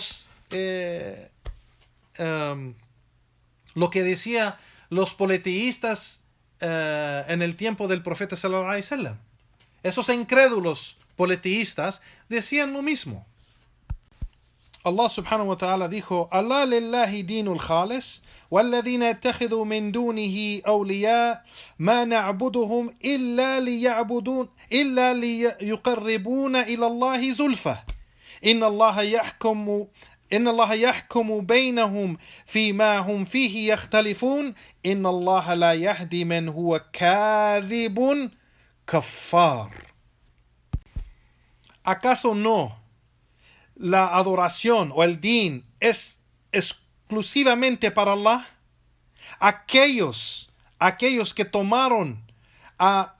que decía los politeístas en el tiempo del profeta sallallahu alaihi wasallam. Esos incrédulos politeístas decían lo mismo. Allah subhanahu wa ta'ala dijo: Allah lillahi dinul khalis والذين اتخذوا من دونه أولياء ما نعبدهم إلا ليقربونا إلى الله زلفى إن الله يحكم بينهم فيما هم فيه يختلفون إن الله لا يهدي من هو كاذب كفار. ¿Acaso no la adoración o el din es exclusivamente para Allah? Aquellos que tomaron a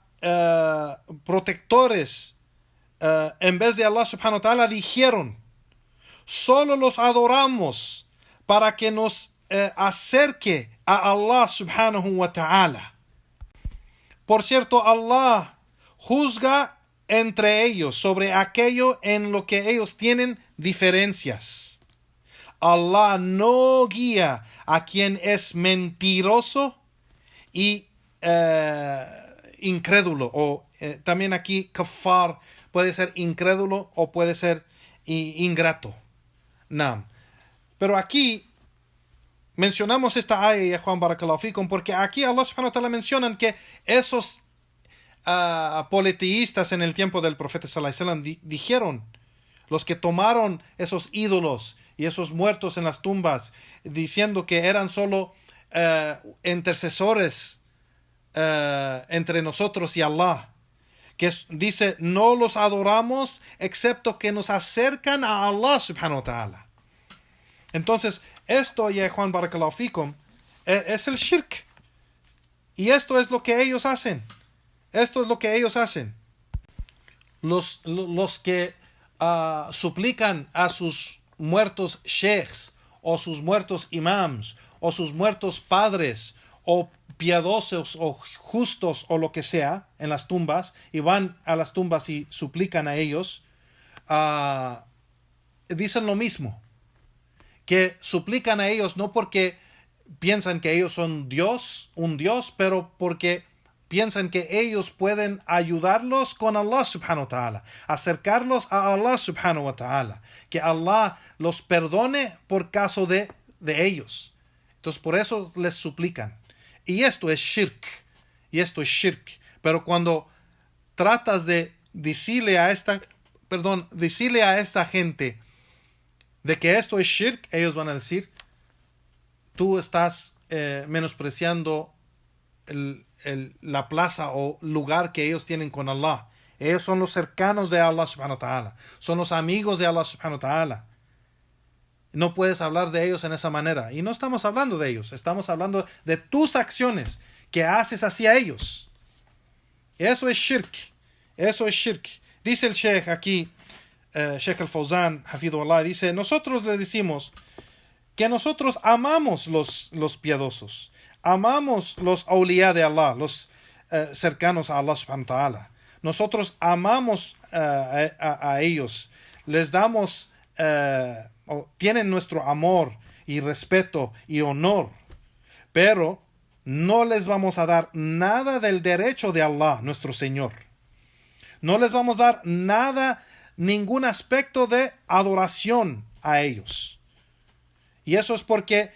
protectores en vez de Allah subhanahu wa ta'ala dijeron: solo los adoramos para que nos acerque a Allah subhanahu wa ta'ala. Por cierto, Allah juzga entre ellos sobre aquello en lo que ellos tienen diferencias. Allah no guía a quien es mentiroso y incrédulo, o también aquí kafar puede ser incrédulo o puede ser ingrato. Naam. Pero aquí mencionamos esta ayah, Juan barakallahu fikum, porque aquí Allah subhanahu wa ta'ala menciona que esos politeístas en el tiempo del profeta sallallahu alaihi wasallam dijeron, los que tomaron esos ídolos y esos muertos en las tumbas, diciendo que eran solo intercesores entre nosotros y Allah, que dice: no los adoramos excepto que nos acercan a Allah subhanahu wa ta'ala. Entonces, esto, ya Juan barakallahu fikum, es el shirk. Y esto es lo que ellos hacen. Esto es lo que ellos hacen. Los que suplican a sus muertos sheikhs, o sus muertos imams, o sus muertos padres, o piadosos, o justos, o lo que sea, en las tumbas, y van a las tumbas y suplican a ellos, dicen lo mismo. Que suplican a ellos no porque piensan que ellos son un Dios, pero porque piensan que ellos pueden ayudarlos con Allah subhanahu wa ta'ala, acercarlos a Allah subhanahu wa ta'ala, que Allah los perdone por caso de ellos. Entonces por eso les suplican. Y esto es shirk. Pero cuando tratas de decirle a esta gente de que esto es shirk, ellos van a decir: tú estás menospreciando la plaza o lugar que ellos tienen con Allah. Ellos son los cercanos de Allah subhanahu wa ta'ala, son los amigos de Allah subhanahu wa ta'ala. No puedes hablar de ellos en esa manera. Y no estamos hablando de ellos, estamos hablando de tus acciones que haces hacia ellos. Eso es shirk. Dice el Sheikh aquí, Sheikh al-Fawzan, hafidhullah, dice: nosotros le decimos que nosotros amamos los piadosos, amamos los awliya de Allah, los cercanos a Allah subhanahu wa ta'ala. Nosotros amamos a ellos, les damos, tienen nuestro amor y respeto y honor, pero no les vamos a dar nada del derecho de Allah, nuestro Señor. No les vamos a dar nada, ningún aspecto de adoración a ellos. Y eso es porque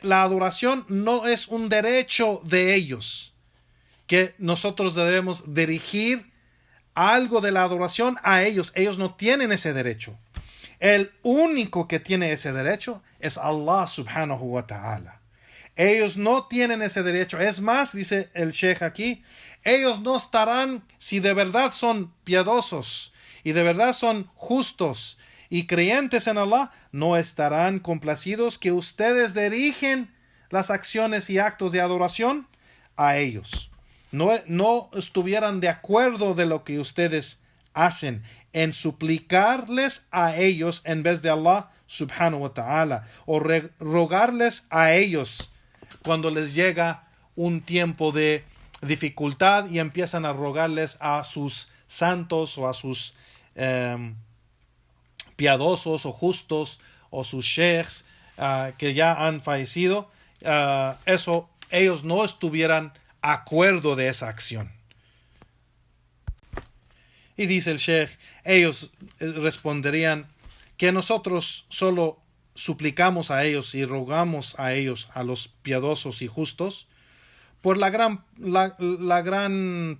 la adoración no es un derecho de ellos, que nosotros debemos dirigir algo de la adoración a ellos. Ellos no tienen ese derecho. El único que tiene ese derecho es Allah subhanahu wa ta'ala. Ellos no tienen ese derecho. Es más, dice el Sheikh aquí, ellos no estarán, si de verdad son piadosos y de verdad son justos y creyentes en Allah, no estarán complacidos que ustedes dirigen las acciones y actos de adoración a ellos. No estuvieran de acuerdo de lo que ustedes hacen en suplicarles a ellos en vez de Allah subhanahu wa ta'ala, o rogarles a ellos cuando les llega un tiempo de dificultad y empiezan a rogarles a sus santos o a sus piadosos o justos o sus sheikhs que ya han fallecido. Eso ellos no estuvieran acuerdo de esa acción. Y dice el Sheikh, ellos responderían que nosotros solo suplicamos a ellos y rogamos a ellos, a los piadosos y justos, por la gran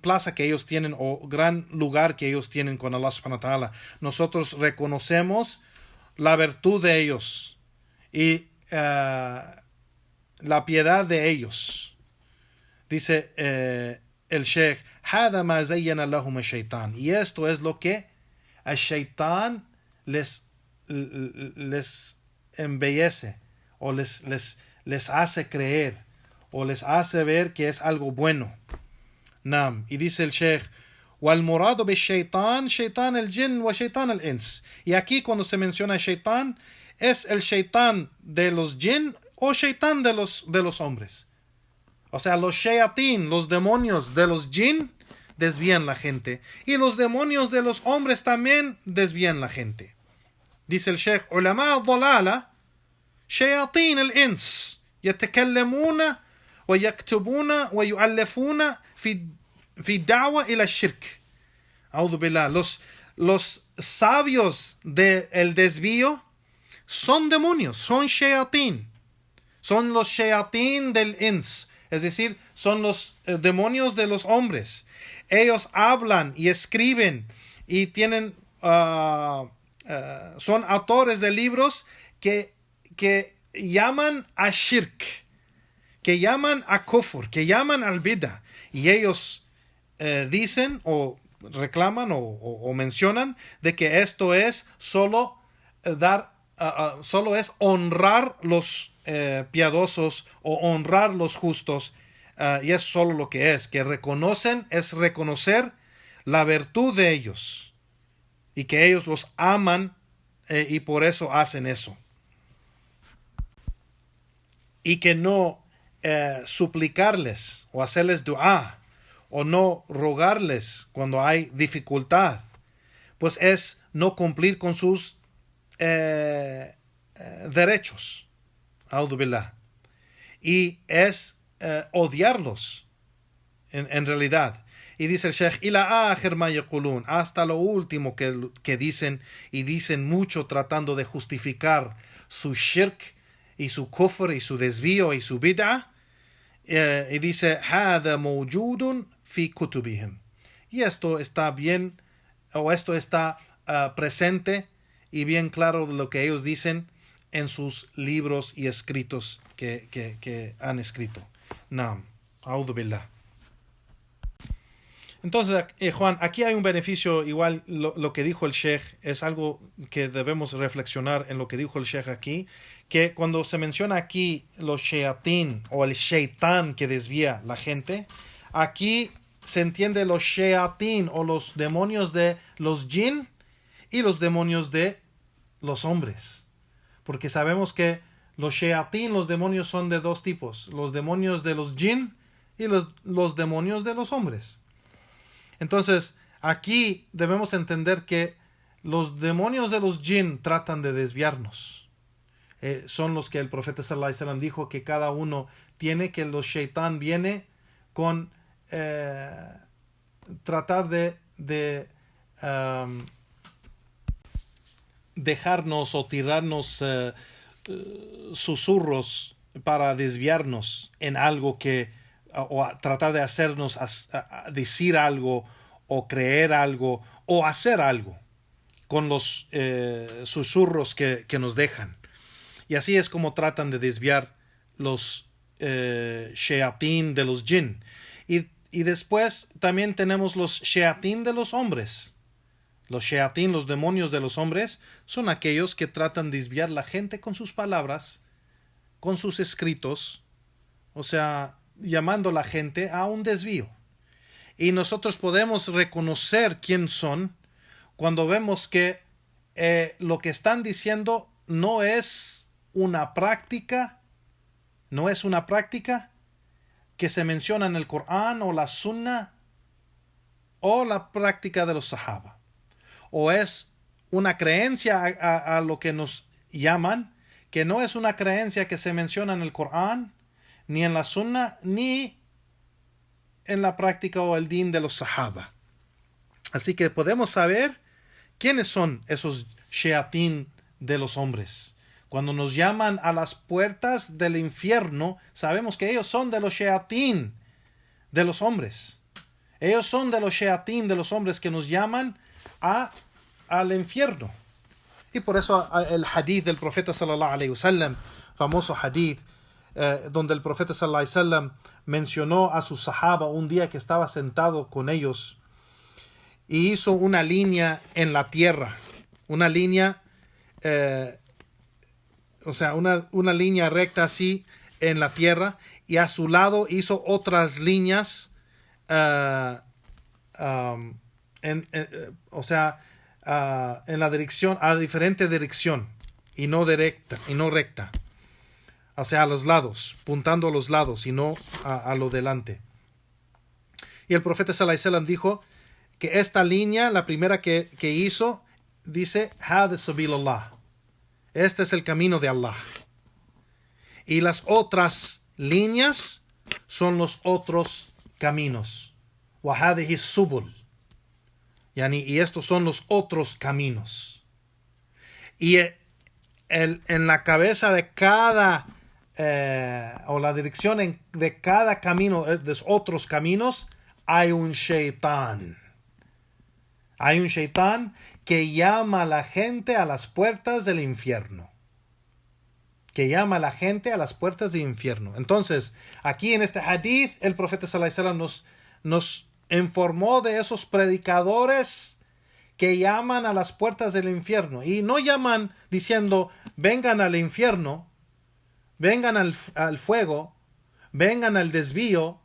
plaza que ellos tienen o gran lugar que ellos tienen con Allah subhanahu wa ta'ala. Nosotros reconocemos la virtud de ellos y la piedad de ellos. Dice el Sheikh, هذا ما زين لهم الشيطان. Y esto es lo que el Shaitán les embellece o les hace creer o les hace ver que es algo bueno. Nam. Y dice el Sheikh, والمراد بالشيطان شيطان الجن وشيطان الإنس. Y aquí cuando se menciona Shaitán, es el Shaitán de los jinn o Shaitán de los hombres. O sea, los shayatín, los demonios de los jinn, desvían la gente. Y los demonios de los hombres también desvían la gente. Dice el Sheikh, علماء الضلالة شياطين الإنس يتكلمون ويكتبون ويؤلفون في الدعوة إلى الشرك. أعوذ بالله. Los sabios del desvío son demonios, son shayatín. Son los shayatín del ins. Es decir, son los demonios de los hombres. Ellos hablan y escriben y tienen, son autores de libros que llaman a shirk, que llaman a kufr, que llaman al bid'ah. Y ellos dicen o reclaman o mencionan de que esto es solo es honrar los piadosos o honrar los justos, y es solo lo que es, que reconocen, es reconocer la virtud de ellos y que ellos los aman y por eso hacen eso. Y que no suplicarles o hacerles dua o no rogarles cuando hay dificultad, pues es no cumplir con sus derechos. A'udhu billah. Y es odiarlos en realidad. Y dice el Sheikh, ila akhir ma yaqulun, hasta lo último que dicen, y dicen mucho tratando de justificar su shirk y su kufr y su desvío y su bid'ah. Y dice, hada mawjudun fi kutubihim. Y esto está bien, o esto está presente y bien claro de lo que ellos dicen en sus libros y escritos que han escrito. Naam. A'udhu billah. Entonces, Juan, aquí hay un beneficio, igual lo que dijo el Sheikh, es algo que debemos reflexionar en lo que dijo el Sheikh aquí, que cuando se menciona aquí los shayatín o el shaitán que desvía la gente, aquí se entiende los shayatín o los demonios de los jinn y los demonios de los hombres. Porque sabemos que los shayatín, los demonios son de dos tipos, los demonios de los jinn y los demonios de los hombres. Entonces, aquí debemos entender que los demonios de los jinn tratan de desviarnos. Son los que el profeta sallallahu alaihi wasallam dijo que cada uno tiene, que los shaitán viene con tratar de dejarnos o tirarnos susurros para desviarnos en algo que o a tratar de hacernos a decir algo o creer algo o hacer algo con los susurros que nos dejan. Y así es como tratan de desviar los shayatín de los jinn. Y después también tenemos los shayatín de los hombres. Los shayatín, los demonios de los hombres, son aquellos que tratan de desviar la gente con sus palabras, con sus escritos, o sea, llamando a la gente a un desvío. Y nosotros podemos reconocer quién son cuando vemos que lo que están diciendo no es una práctica que se menciona en el Corán o la Sunna o la práctica de los Sahaba. O es una creencia a lo que nos llaman, que no es una creencia que se menciona en el Corán, ni en la Sunna, ni en la práctica o el din de los Sahaba. Así que podemos saber quiénes son esos shayatín de los hombres. Cuando nos llaman a las puertas del infierno, sabemos que ellos son de los shayatín de los hombres. Ellos son de los shayatín de los hombres que nos llaman al infierno. Y por eso el hadith del profeta sallallahu alaihi wasallam, famoso hadith, donde el profeta sallallahu alaihi wasallam mencionó a sus sahaba un día que estaba sentado con ellos y hizo una línea en la tierra, una línea, una línea recta así en la tierra, y a su lado hizo otras líneas, en la dirección, a diferente dirección, y no recta. O sea, a los lados, puntando a los lados y no a lo delante. Y el profeta sallallahu alaihi wasallam dijo que esta línea, la primera que hizo, dice, Hada sabilallah. Este es el camino de Allah. Y las otras líneas son los otros caminos. Wa hadihi subul. Y estos son los otros caminos. Y en la cabeza de cada, o la dirección de cada camino, de los otros caminos, hay un shaitán. Hay un shaitán que llama a la gente a las puertas del infierno. Entonces, aquí en este hadith, el profeta sallallahu alaihi wasallam nos informó de esos predicadores que llaman a las puertas del infierno. Y no llaman diciendo, vengan al infierno, vengan al fuego, vengan al desvío,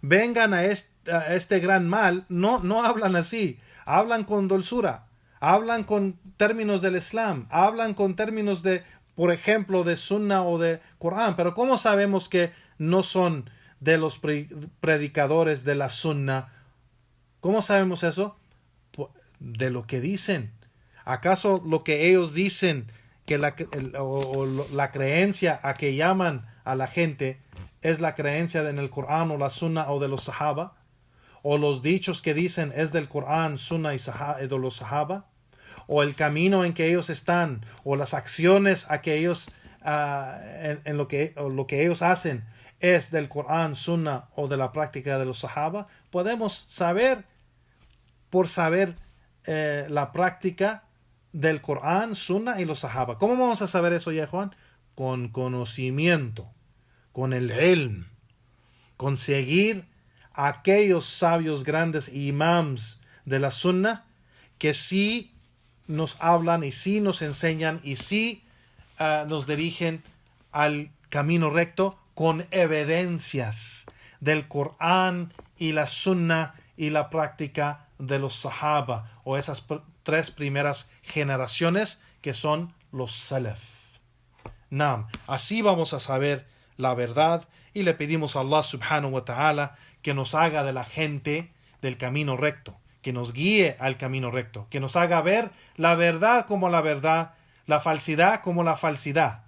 vengan a este gran mal. No hablan así. Hablan con dulzura, hablan con términos del Islam, hablan con términos de, por ejemplo, de Sunna o de Corán. Pero ¿cómo sabemos que no son de los predicadores de la Sunna? ¿Cómo sabemos eso? De lo que dicen. ¿Acaso lo que ellos dicen, que la creencia a que llaman a la gente, es la creencia en el Corán o la Sunna o de los Sahaba? ¿O los dichos que dicen es del Corán, Sunna y de los Sahaba? ¿O el camino en que ellos están? ¿O las acciones a que ellos, lo que ellos hacen es del Corán, Sunna o de la práctica de los Sahaba? Podemos saber, por saber la práctica del Corán, Sunna y los Sahaba. ¿Cómo vamos a saber eso, ya Juan? Con conocimiento, con el ilm, con seguir a aquellos sabios grandes imams de la Sunna que sí nos hablan y sí nos enseñan y sí nos dirigen al camino recto con evidencias del Corán y la Sunna y la práctica de los Sahaba, o esas tres primeras generaciones que son los Salaf. Así vamos a saber la verdad, y le pedimos a Allah subhanahu wa ta'ala que nos haga de la gente del camino recto, que nos guíe al camino recto, que nos haga ver la verdad como la verdad, la falsidad como la falsidad,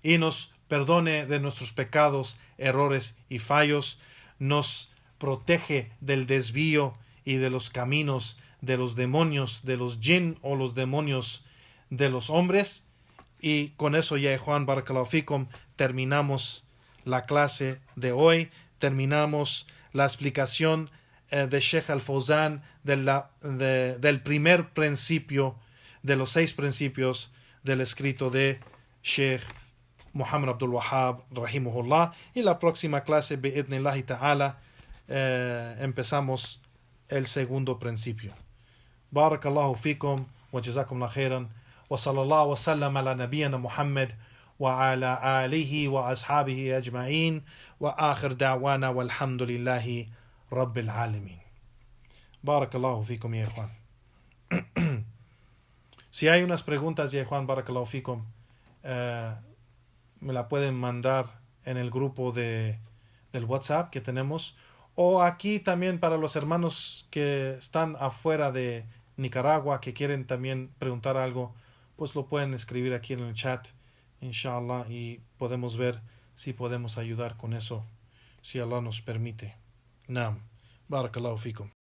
y nos perdone de nuestros pecados, errores y fallos, nos protege del desvío y de los caminos de los demonios, de los jinn o los demonios de los hombres. Y con eso, ya Juan, barakallahu fikum, terminamos la clase de hoy. terminamos la explicación de Sheikh Al-Fawzan del primer principio, de los 6 principios del escrito de Sheikh Muhammad Abdul Wahhab, rahimahullah. Y la próxima clase, bi'idhnillahi ta'ala, empezamos el segundo principio. Barakallahu fikum wa jazakumullah khairan wa sallallahu wa sallam ala nabiyyina Muhammad wa ala alihi wa ashabihi ajma'in wa akhir da'wana walhamdulillahi rabbil alamin. Barakallahu fikum ya ikhwan. Si hay unas preguntas, ya Juan, barakallahu fikum, me la pueden mandar en el grupo del WhatsApp que tenemos, o aquí también para los hermanos que están afuera de Nicaragua, que quieren también preguntar algo, pues lo pueden escribir aquí en el chat, inshallah, y podemos ver si podemos ayudar con eso, si Allah nos permite. Naam, barakallahu fikum.